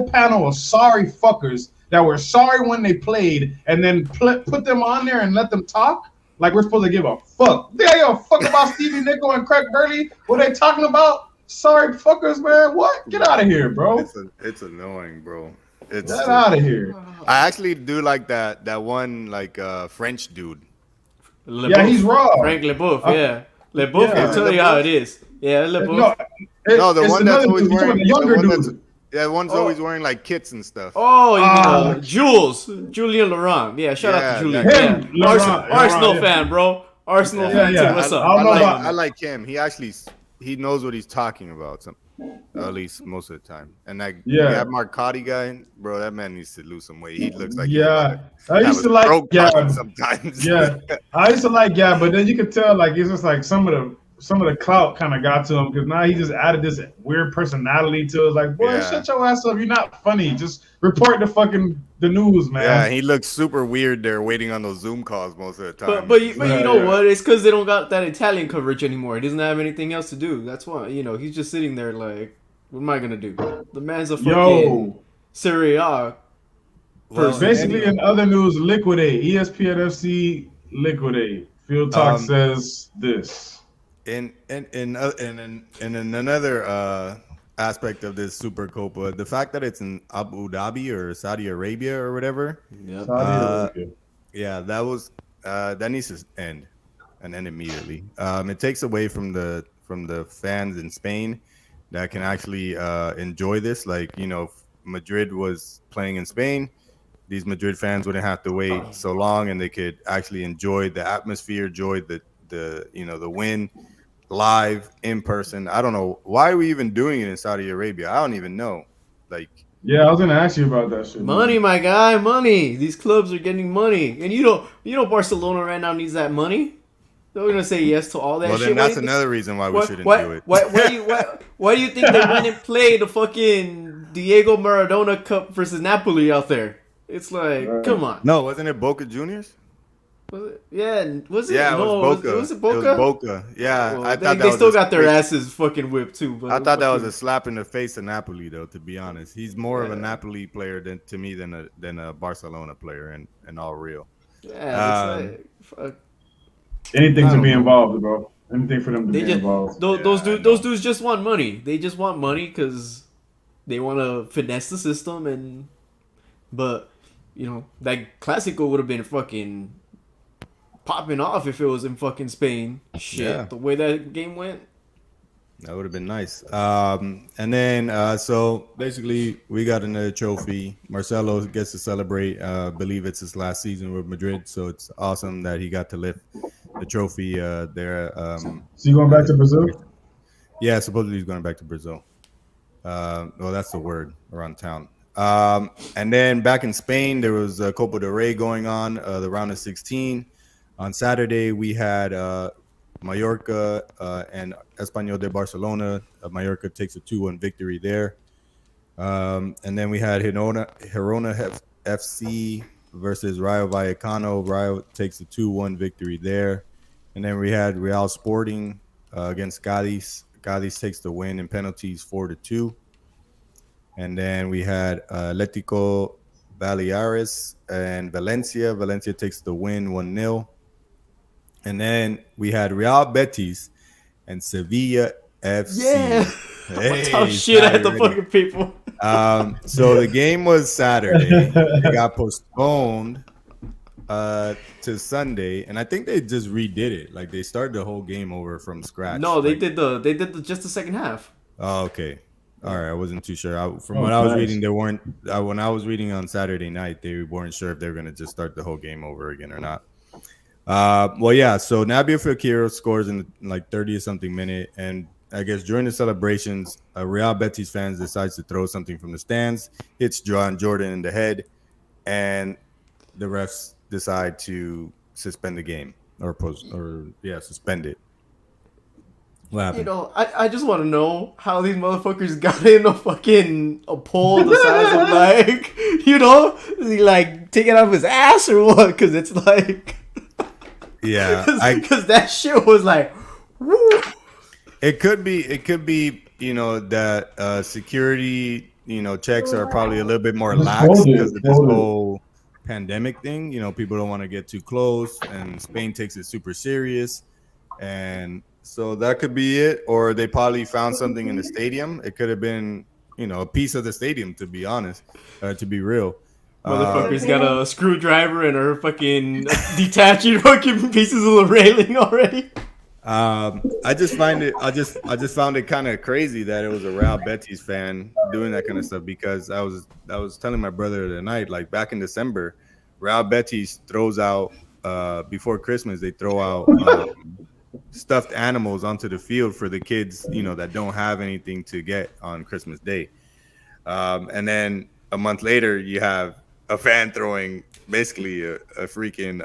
panel of sorry fuckers that were sorry when they played, and then put them on there and let them talk like we're supposed to give a fuck. They don't give a fuck about Stevie Nicol and Craig Burley. What they talking about? Sorry fuckers, man. What? Get out of here, bro. It's annoying, bro. Get out of here. I actually do like that one French dude. Yeah, he's raw. Frank Leboeuf, yeah. Leboeuf will tell you how it is. Yeah, Leboeuf. No, the one that's always wearing the younger dude. Yeah, the one's always wearing like kits and stuff. Oh, you mean Julien Laurent. Yeah, shout out to Julien. Arsenal fan, bro. Arsenal fan too. What's up? I like him. He knows what he's talking about. At least most of the time. And that Marcotti guy, bro, that man needs to lose some weight. He looks like I used to like sometimes. I used to like but then you could tell like it's just like some of the clout kind of got to him because now he just added this weird personality to it. It's like, boy, shut your ass up. You're not funny. Just report the news, man. Yeah, he looks super weird there waiting on those Zoom calls most of the time. But you know what? It's because they don't got that Italian coverage anymore. He doesn't have anything else to do. That's why, he's just sitting there like, what am I going to do? The man's a fucking Serie A person. Basically, in other news, liquidate. ESPN FC liquidate. FieldTalk says this. In another aspect of this Super Copa, the fact that it's in Abu Dhabi or Saudi Arabia or whatever, that needs to end and end immediately. It takes away from the fans in Spain that can actually enjoy this. Like, Madrid was playing in Spain, these Madrid fans wouldn't have to wait so long, and they could actually enjoy the atmosphere, enjoy the the win live in person. I don't know why are we even doing it in Saudi Arabia. I don't even know. Like, Yeah, I was gonna ask you about that shit. Money, Man. my guy, money. These clubs are getting money, and you know, Barcelona right now needs that money. They're gonna say yes to all that well, shit. then Why that's do you another reason why we think, shouldn't why, do it. why do you think they went and played the fucking Diego Maradona Cup versus Napoli out there? It's like, Right. come on. No, wasn't it Boca Juniors? Was it? Yeah, was it? Yeah, No, it was Boca. was it Boca? It was Boca. Yeah, Well, I they thought that was still a got their straight- asses fucking whipped too. But I thought that was fucking- a slap in the face to Napoli, though. To be honest, he's more of a Yeah. Napoli player than a Barcelona player, in all real. yeah. It's like, fuck. Anything I to don't be know. involved, bro. Anything for them to They be just involved. those dudes just want money. They just want money because they want to finesse the system but you know that Clasico would have been fucking popping off if it was in fucking Spain. Shit, Yeah. the way that game went. That would have been nice. And then, so basically, we got another trophy. Marcelo gets to celebrate. Believe it's his last season with Madrid, so it's awesome that he got to lift the trophy there. So you going back to Brazil? Yeah, supposedly he's going back to Brazil. Well, that's the word around town. And then back in Spain, there was a Copa del Rey going on, the round of 16. On Saturday, we had Mallorca and Espanyol de Barcelona. Mallorca takes a 2-1 victory there. And then we had Girona FC versus Rayo Vallecano. Rayo takes a 2-1 victory there. And then we had Real Sporting against Cádiz. Cádiz takes the win in penalties 4-2. And then we had Atlético Baleares and Valencia. Valencia takes the win 1-0. And then we had Real Betis and Sevilla FC. Yeah, Hey, talk shit at the Saturday. fucking people. So the game was Saturday. It got postponed to Sunday, and I think they just redid it. Like they started the whole game over from scratch. No, they Like, did just the second half. Oh, okay. All right. I wasn't too sure. From what I was reading, they weren't. When I was reading on Saturday night, they weren't sure if they were going to just start the whole game over again or not. Well, yeah. So Nabil Fekir scores in like 30 or something minute, and I guess during the celebrations, Real Betis fans decides to throw something from the stands, hits John Jordan in the head, and the refs decide to suspend the game suspend it. What happened? You know, I just want to know how these motherfuckers got in a pole the size of like, you know, like take it out of his ass or what? Because it's like, Yeah, because that shit was like, woo. It could be, you know, that security, you know, checks are probably a little bit more lax because of this whole pandemic thing. You know, people don't want to get too close, and Spain takes it super serious, and so that could be it. Or they probably found something in the stadium. It could have been, you know, a piece of the stadium. To be honest, to be real. Motherfuckers got a screwdriver and are fucking detaching fucking pieces of the railing already. I just found it kind of crazy that it was a Real Betis fan doing that kind of stuff, because I was telling my brother the other night, like back in December, Real Betis throws out before Christmas, they throw out stuffed animals onto the field for the kids, you know, that don't have anything to get on Christmas Day. And then a month later, you have a fan throwing basically a freaking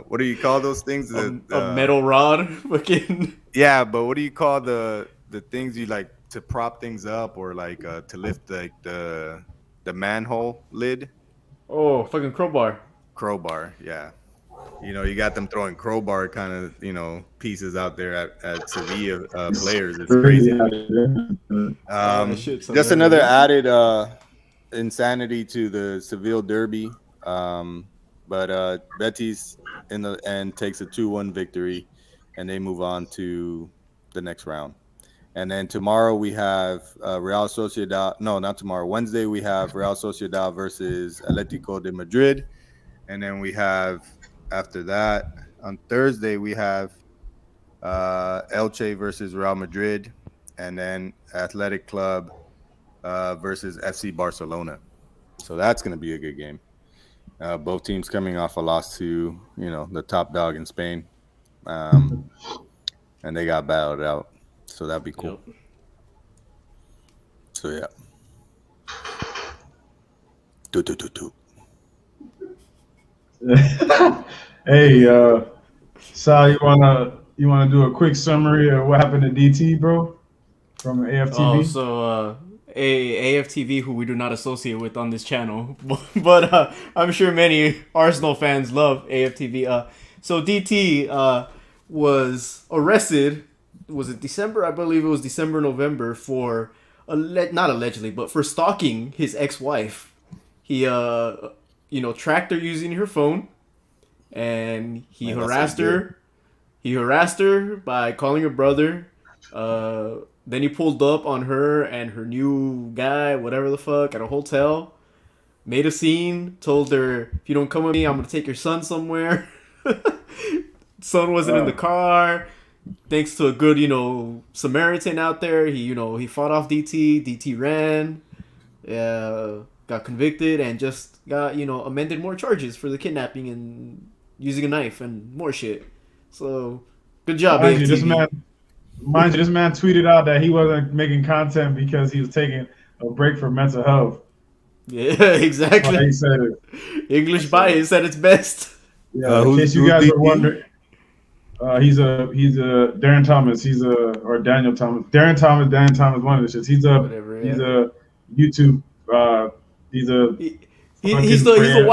what do you call those things? A metal rod, fucking. Yeah, but what do you call the things you like to prop things up, or like to lift like the manhole lid? Oh, fucking crowbar. Crowbar, yeah. You know, you got them throwing crowbar kind of, you know, pieces out there at Sevilla players. It's crazy. Just another added insanity to the Seville derby. But Betis in the end takes a 2-1 victory, and they move on to the next round. And then tomorrow we have Real Sociedad. No, not tomorrow. Wednesday we have Real Sociedad versus Atlético de Madrid. And then we have, after that, on Thursday, we have Elche versus Real Madrid. And then Athletic Club versus FC Barcelona. So that's going to be a good game. Both teams coming off a loss to the top dog in Spain, and they got battled out. So that'd be cool. Yep. So yeah. Hey, Sal, you wanna do a quick summary of what happened to DT, bro, from AFTV? Oh, so AFTV, who we do not associate with on this channel, but I'm sure many Arsenal fans love AFTV. So DT was arrested. Was it December? I believe it was December, November for not allegedly, but for stalking his ex-wife. He tracked her using her phone, and he harassed her. He harassed her by calling her brother. Then he pulled up on her and her new guy, whatever the fuck, at a hotel. Made a scene, told her, if you don't come with me, I'm going to take your son somewhere. Son wasn't in the car. Thanks to a good, Samaritan out there, he fought off DT. DT ran, got convicted, and just got, amended more charges for the kidnapping and using a knife and more shit. So, good job, Mind you, AFTV. this man tweeted out that he wasn't making content because he was taking a break for mental health. Yeah, That's why exactly. he said it. English bias at its best. Yeah, in case you guys were wondering, he's a Darren Thomas. Or Daniel Thomas. Darren Thomas, one of the shits. He's a YouTube. He's the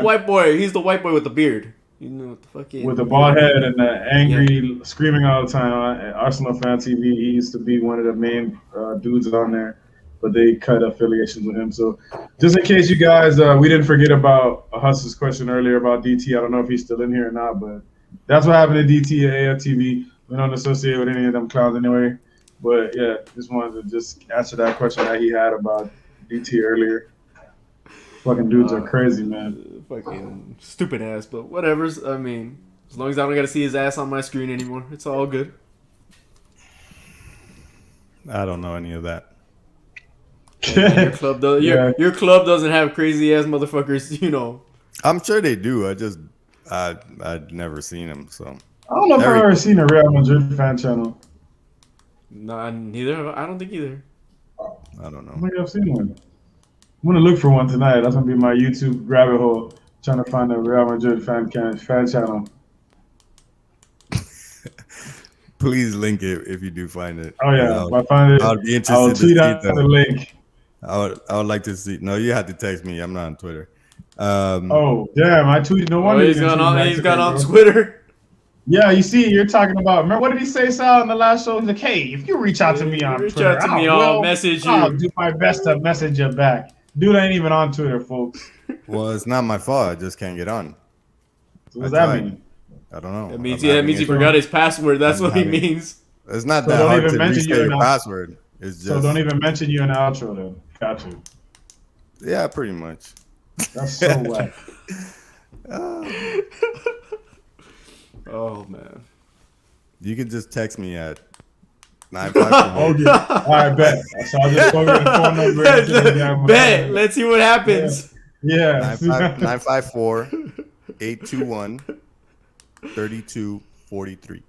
white boy. He's the white boy with the beard. The fucking with the bald head and the angry screaming all the time on Arsenal Fan TV. He used to be one of the main dudes on there, but they cut affiliations with him. So just in case you guys, we didn't forget about Huss's question earlier about DT. I don't know if he's still in here or not, but that's what happened to DT at AFTV. We don't associate with any of them clowns anyway. But yeah, just wanted to just answer that question that he had about DT earlier. Fucking dudes are crazy, man. Fucking stupid ass, but whatever. I mean, as long as I don't got to see his ass on my screen anymore, it's all good. I don't know any of that. Your club does. Your club doesn't have crazy ass motherfuckers. I'm sure they do. I'd never seen them, so. I don't know if I've ever seen a Real Madrid fan channel. Nah, neither. I don't think either. I don't know. I think I've seen one. I'm gonna look for one tonight. That's gonna be my YouTube rabbit hole, trying to find a Real Madrid fan channel. Please link it if you do find it. Oh yeah, if I find it, I'll be interested. I'll tweet out the link. I would like to see. No, you have to text me. I'm not on Twitter. Oh damn! I tweeted. No wonder he's gone on Twitter. Yeah, you see, you're talking about. Remember, what did he say, Sal, in the last show? He's like, "Hey, if you reach out to me on Twitter, I'll message you. I'll do my best to message you back." Dude ain't even on Twitter, folks. Well, it's not my fault. I just can't get on. So what does that mean? I don't know. That means he forgot his password. That's what he means. It's not that hard to reset your password. It's just. So don't even mention you in the outro then. Got you. Yeah, pretty much. That's so whack. Oh man. You can just text me at 954. Okay. All right, bet. So I'll just go get the phone number. Bet. Let's see what happens. Yeah. 954 821 3243.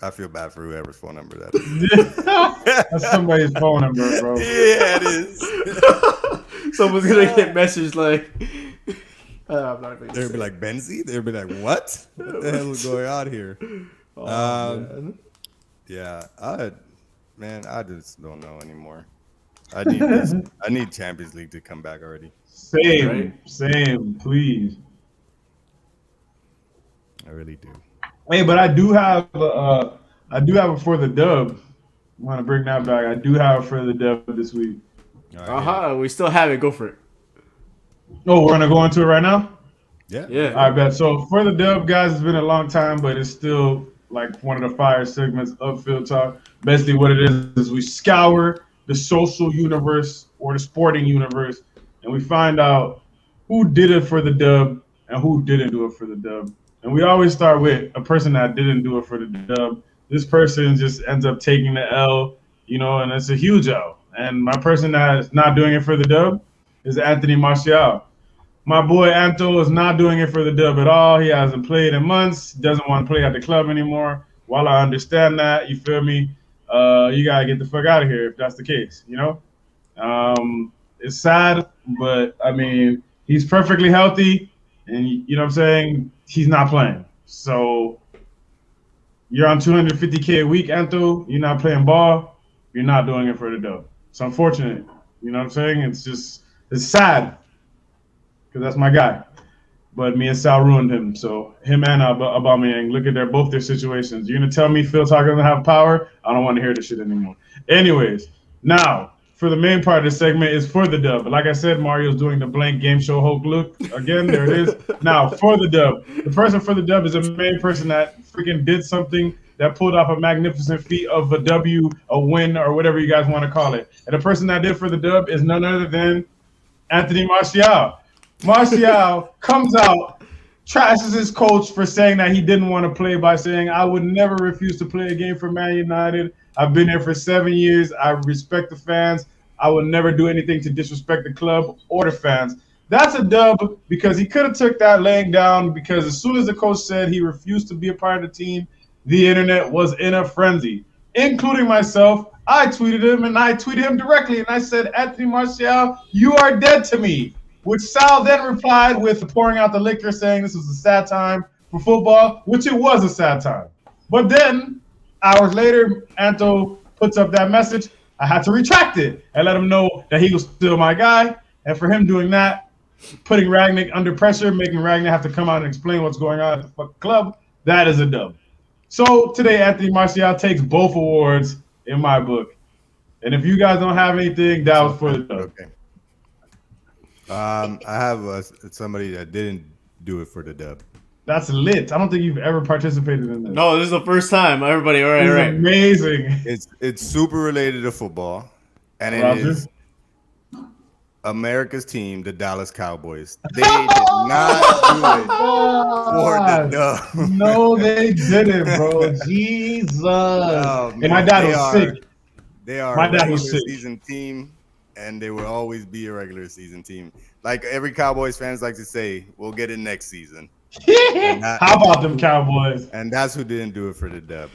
I feel bad for whoever's phone number that is. That's somebody's phone number, bro. Yeah, it is. Someone's gonna get messaged like. I'm not gonna They'll be like Benz. They'll be like, what? What the hell is going on here? Man. Yeah, I just don't know anymore. I need this. I need Champions League to come back already. Same, please. I really do. Hey, but I do have it for the dub. I want to bring that back. I do have it for the dub this week. Right, We still have it. Go for it. Oh, we're gonna go into it right now. Yeah. I bet. So for the dub, guys, it's been a long time, but it's still like one of the fire segments of Field Talk. Basically, what it is we scour the social universe or the sporting universe, and we find out who did it for the dub and who didn't do it for the dub. And we always start with a person that didn't do it for the dub. This person just ends up taking the L, and it's a huge L. And my person that is not doing it for the dub, is Anthony Martial. My boy Anto is not doing it for the dub at all. He hasn't played in months. Doesn't want to play at the club anymore. While I understand that, you feel me? You gotta get the fuck out of here if that's the case. You know, it's sad, but I mean, he's perfectly healthy, and you know what I'm saying. He's not playing, so you're on 250K a week, Anto. You're not playing ball. You're not doing it for the dub. It's unfortunate. You know what I'm saying? It's sad because that's my guy. But me and Sal ruined him. So him and Aubameyang, look at both their situations. You're gonna tell me FieldTalk doesn't have power? I don't want to hear this shit anymore. Anyways, now for the main part of the segment is for the dub. But like I said, Mario's doing the blank game show Hulk look again. There it is. Now for the dub, the person for the dub is a main person that freaking did something that pulled off a magnificent feat of a W, a win, or whatever you guys want to call it. And the person that did for the dub is none other than Anthony Martial. Martial comes out, trashes his coach for saying that he didn't want to play by saying, I would never refuse to play a game for Man United. I've been here for 7 years. I respect the fans. I would never do anything to disrespect the club or the fans. That's a dub because he could have took that laying down because as soon as the coach said he refused to be a part of the team, the internet was in a frenzy, including myself. I tweeted him and I tweeted him directly and I said, Anthony Martial, you are dead to me. Which Sal then replied with pouring out the liquor, saying this was a sad time for football, which it was a sad time. But then, hours later, Anto puts up that message. I had to retract it and let him know that he was still my guy. And for him doing that, putting Ragnick under pressure, making Ragnick have to come out and explain what's going on at the fucking club, that is a dub. So today, Anthony Martial takes both awards in my book. And if you guys don't have anything, that was for the dub. Okay. I have somebody that didn't do it for the dub. That's lit. I don't think you've ever participated in this. No, this is the first time. Everybody, all right, This all is right. amazing. It's super related to football, and it Roger? is America's team, the Dallas Cowboys. They did not do it for the dub. No, they didn't, bro. Jesus. And my dad was sick. They are My a dad regular was sick. season team, and they will always be a regular season team. Like every Cowboys fans like to say, we'll get it next season. How about them Cowboys? And that's who didn't do it for the dub.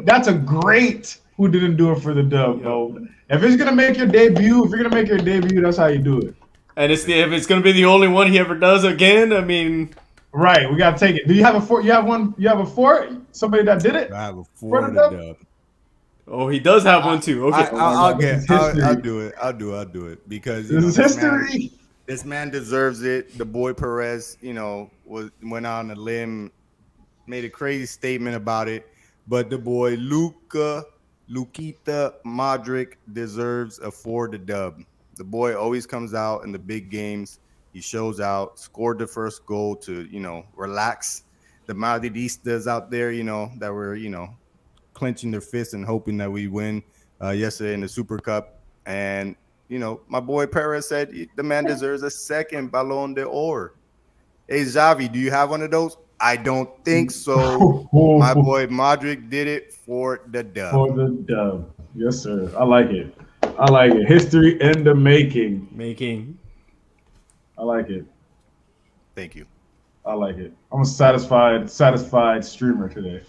That's a great who didn't do it for the dub, bro. If it's gonna make your debut, that's how you do it. And if it's gonna be the only one he ever does again, I mean, right? We gotta take it. Do you have a four? You have one? You have a four? Somebody that did it? I have a for the dub. Oh, he does have one too. Okay, I'll do it. I'll do it because this is history. This man deserves it. The boy Perez, went on a limb, made a crazy statement about it, but the boy Luquita Modric deserves a for the dub. The boy always comes out in the big games. He shows out, scored the first goal to, relax the Madridistas out there, that were, clenching their fists and hoping that we win yesterday in the Super Cup. And, my boy Perez said the man deserves a second Ballon d'Or. Hey, Xavi, do you have one of those? I don't think so. My boy Modric did it for the dub. For the dub. Yes, sir. I like it. History in the making. I like it. Thank you. I like it. I'm a satisfied streamer today.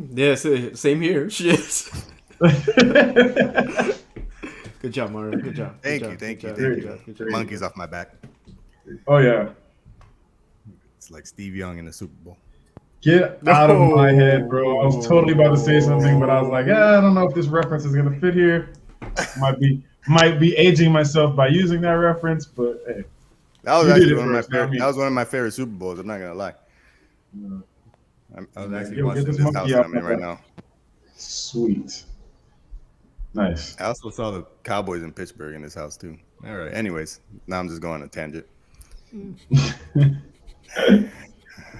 Yes, same here. Shit. Good job, Mario. Good job. Thank you. Monkeys off my back. Oh yeah. It's like Steve Young in the Super Bowl. Get out of my head, bro. I was totally about to say something, but I was like, I don't know if this reference is gonna fit here. Might be aging myself by using that reference, but hey. That was actually one of my favorite Super Bowls. I'm not gonna lie. I was actually watching this house that I'm in right now. Sweet. Nice. I also saw the Cowboys in Pittsburgh in this house too. All right. Anyways, now I'm just going on a tangent.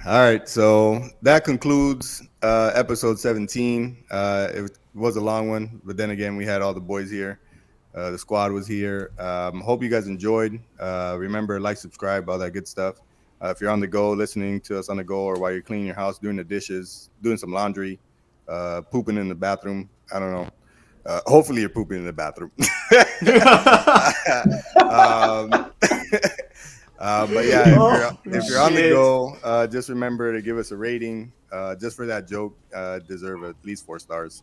All right. So that concludes episode 17. It was a long one, but then again, we had all the boys here. The squad was here. Hope you guys enjoyed. Remember, like, subscribe, all that good stuff. If you're on the go, listening to us on the go, or while you're cleaning your house, doing the dishes, doing some laundry, pooping in the bathroom, I don't know. Hopefully you're pooping in the bathroom. But yeah, Oh, if you're on the shit. go, just remember to give us a rating. Just for that joke, deserve at least 4 stars.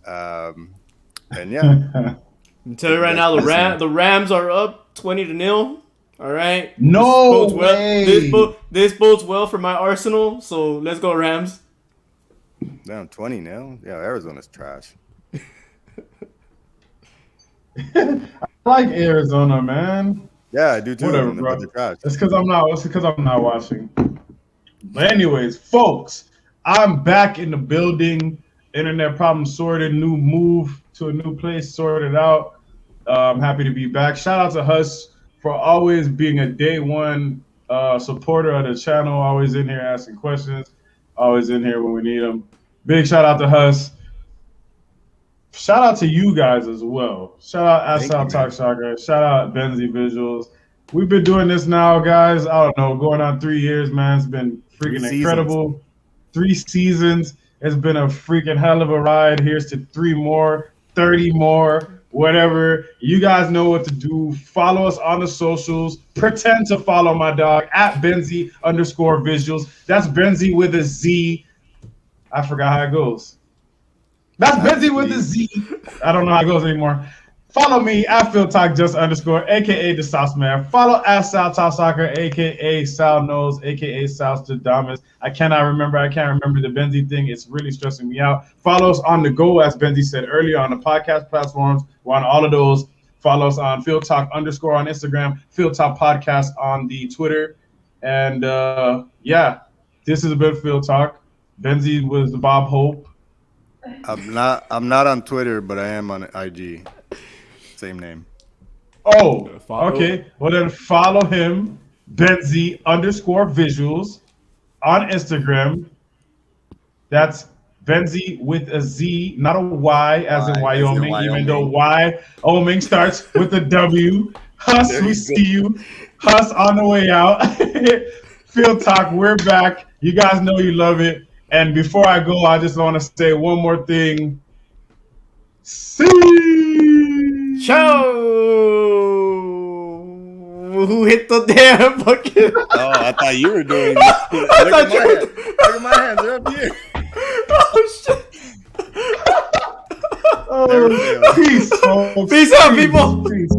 And yeah, I'm telling you right now, the Rams are up 20-0. All right. No this bodes well. way. This bodes well for my Arsenal. So let's go Rams. Down 20 now. Yeah, Arizona's trash. I like Arizona, man. Yeah, I do too. Whatever, But bro. they're trash. It's because I'm not watching. But anyways, folks, I'm back in the building. Internet problem sorted. New move to a new place sorted out. I'm happy to be back. Shout out to Huss for always being a day one supporter of the channel. Always in here asking questions. Always in here when we need them. Big shout out to Huss. Shout out to you guys as well. Shout out FieldTalk Soccer. Shout out Benzy Visuals. We've been doing this now, guys. I don't know, going on 3 years, man. It's been freaking incredible. 3 seasons. It's been a freaking hell of a ride. Here's to 3 more, 30 more, whatever. You guys know what to do. Follow us on the socials. Pretend to follow my dog at Benzy_visuals. That's Benzy with a Z. I forgot how it goes. That's Benzy with a Z. I don't know how it goes anymore. Follow me at FieldTalk _ aka the Sauce Man. Follow at FieldTalk Soccer, aka Sal Knows, aka Sal Stradamus. I can't remember the Benzy thing. It's really stressing me out. Follow us on the go, as Benzy said earlier, on the podcast platforms. We're on all of those. Follow us on FieldTalk _ on Instagram, FieldTalk Podcast on the Twitter. And yeah, this is a bit of FieldTalk. Benzy was the Bob Hope. I'm not on Twitter, but I am on IG. Same name. Oh, okay. Well, then follow him, Benzy _visuals on Instagram. That's Benzy with a Z, not a Y, as in Wyoming, even though Wyoming starts with a W. Huss, we see you. Huss on the way out. FieldTalk, we're back. You guys know you love it. And before I go, I just want to say one more thing. See. Ciao. Who hit the damn fucking? Oh, I thought you were doing it. Look at my hands. They're up here. Oh shit. Peace, folks. Peace out, people. Peace.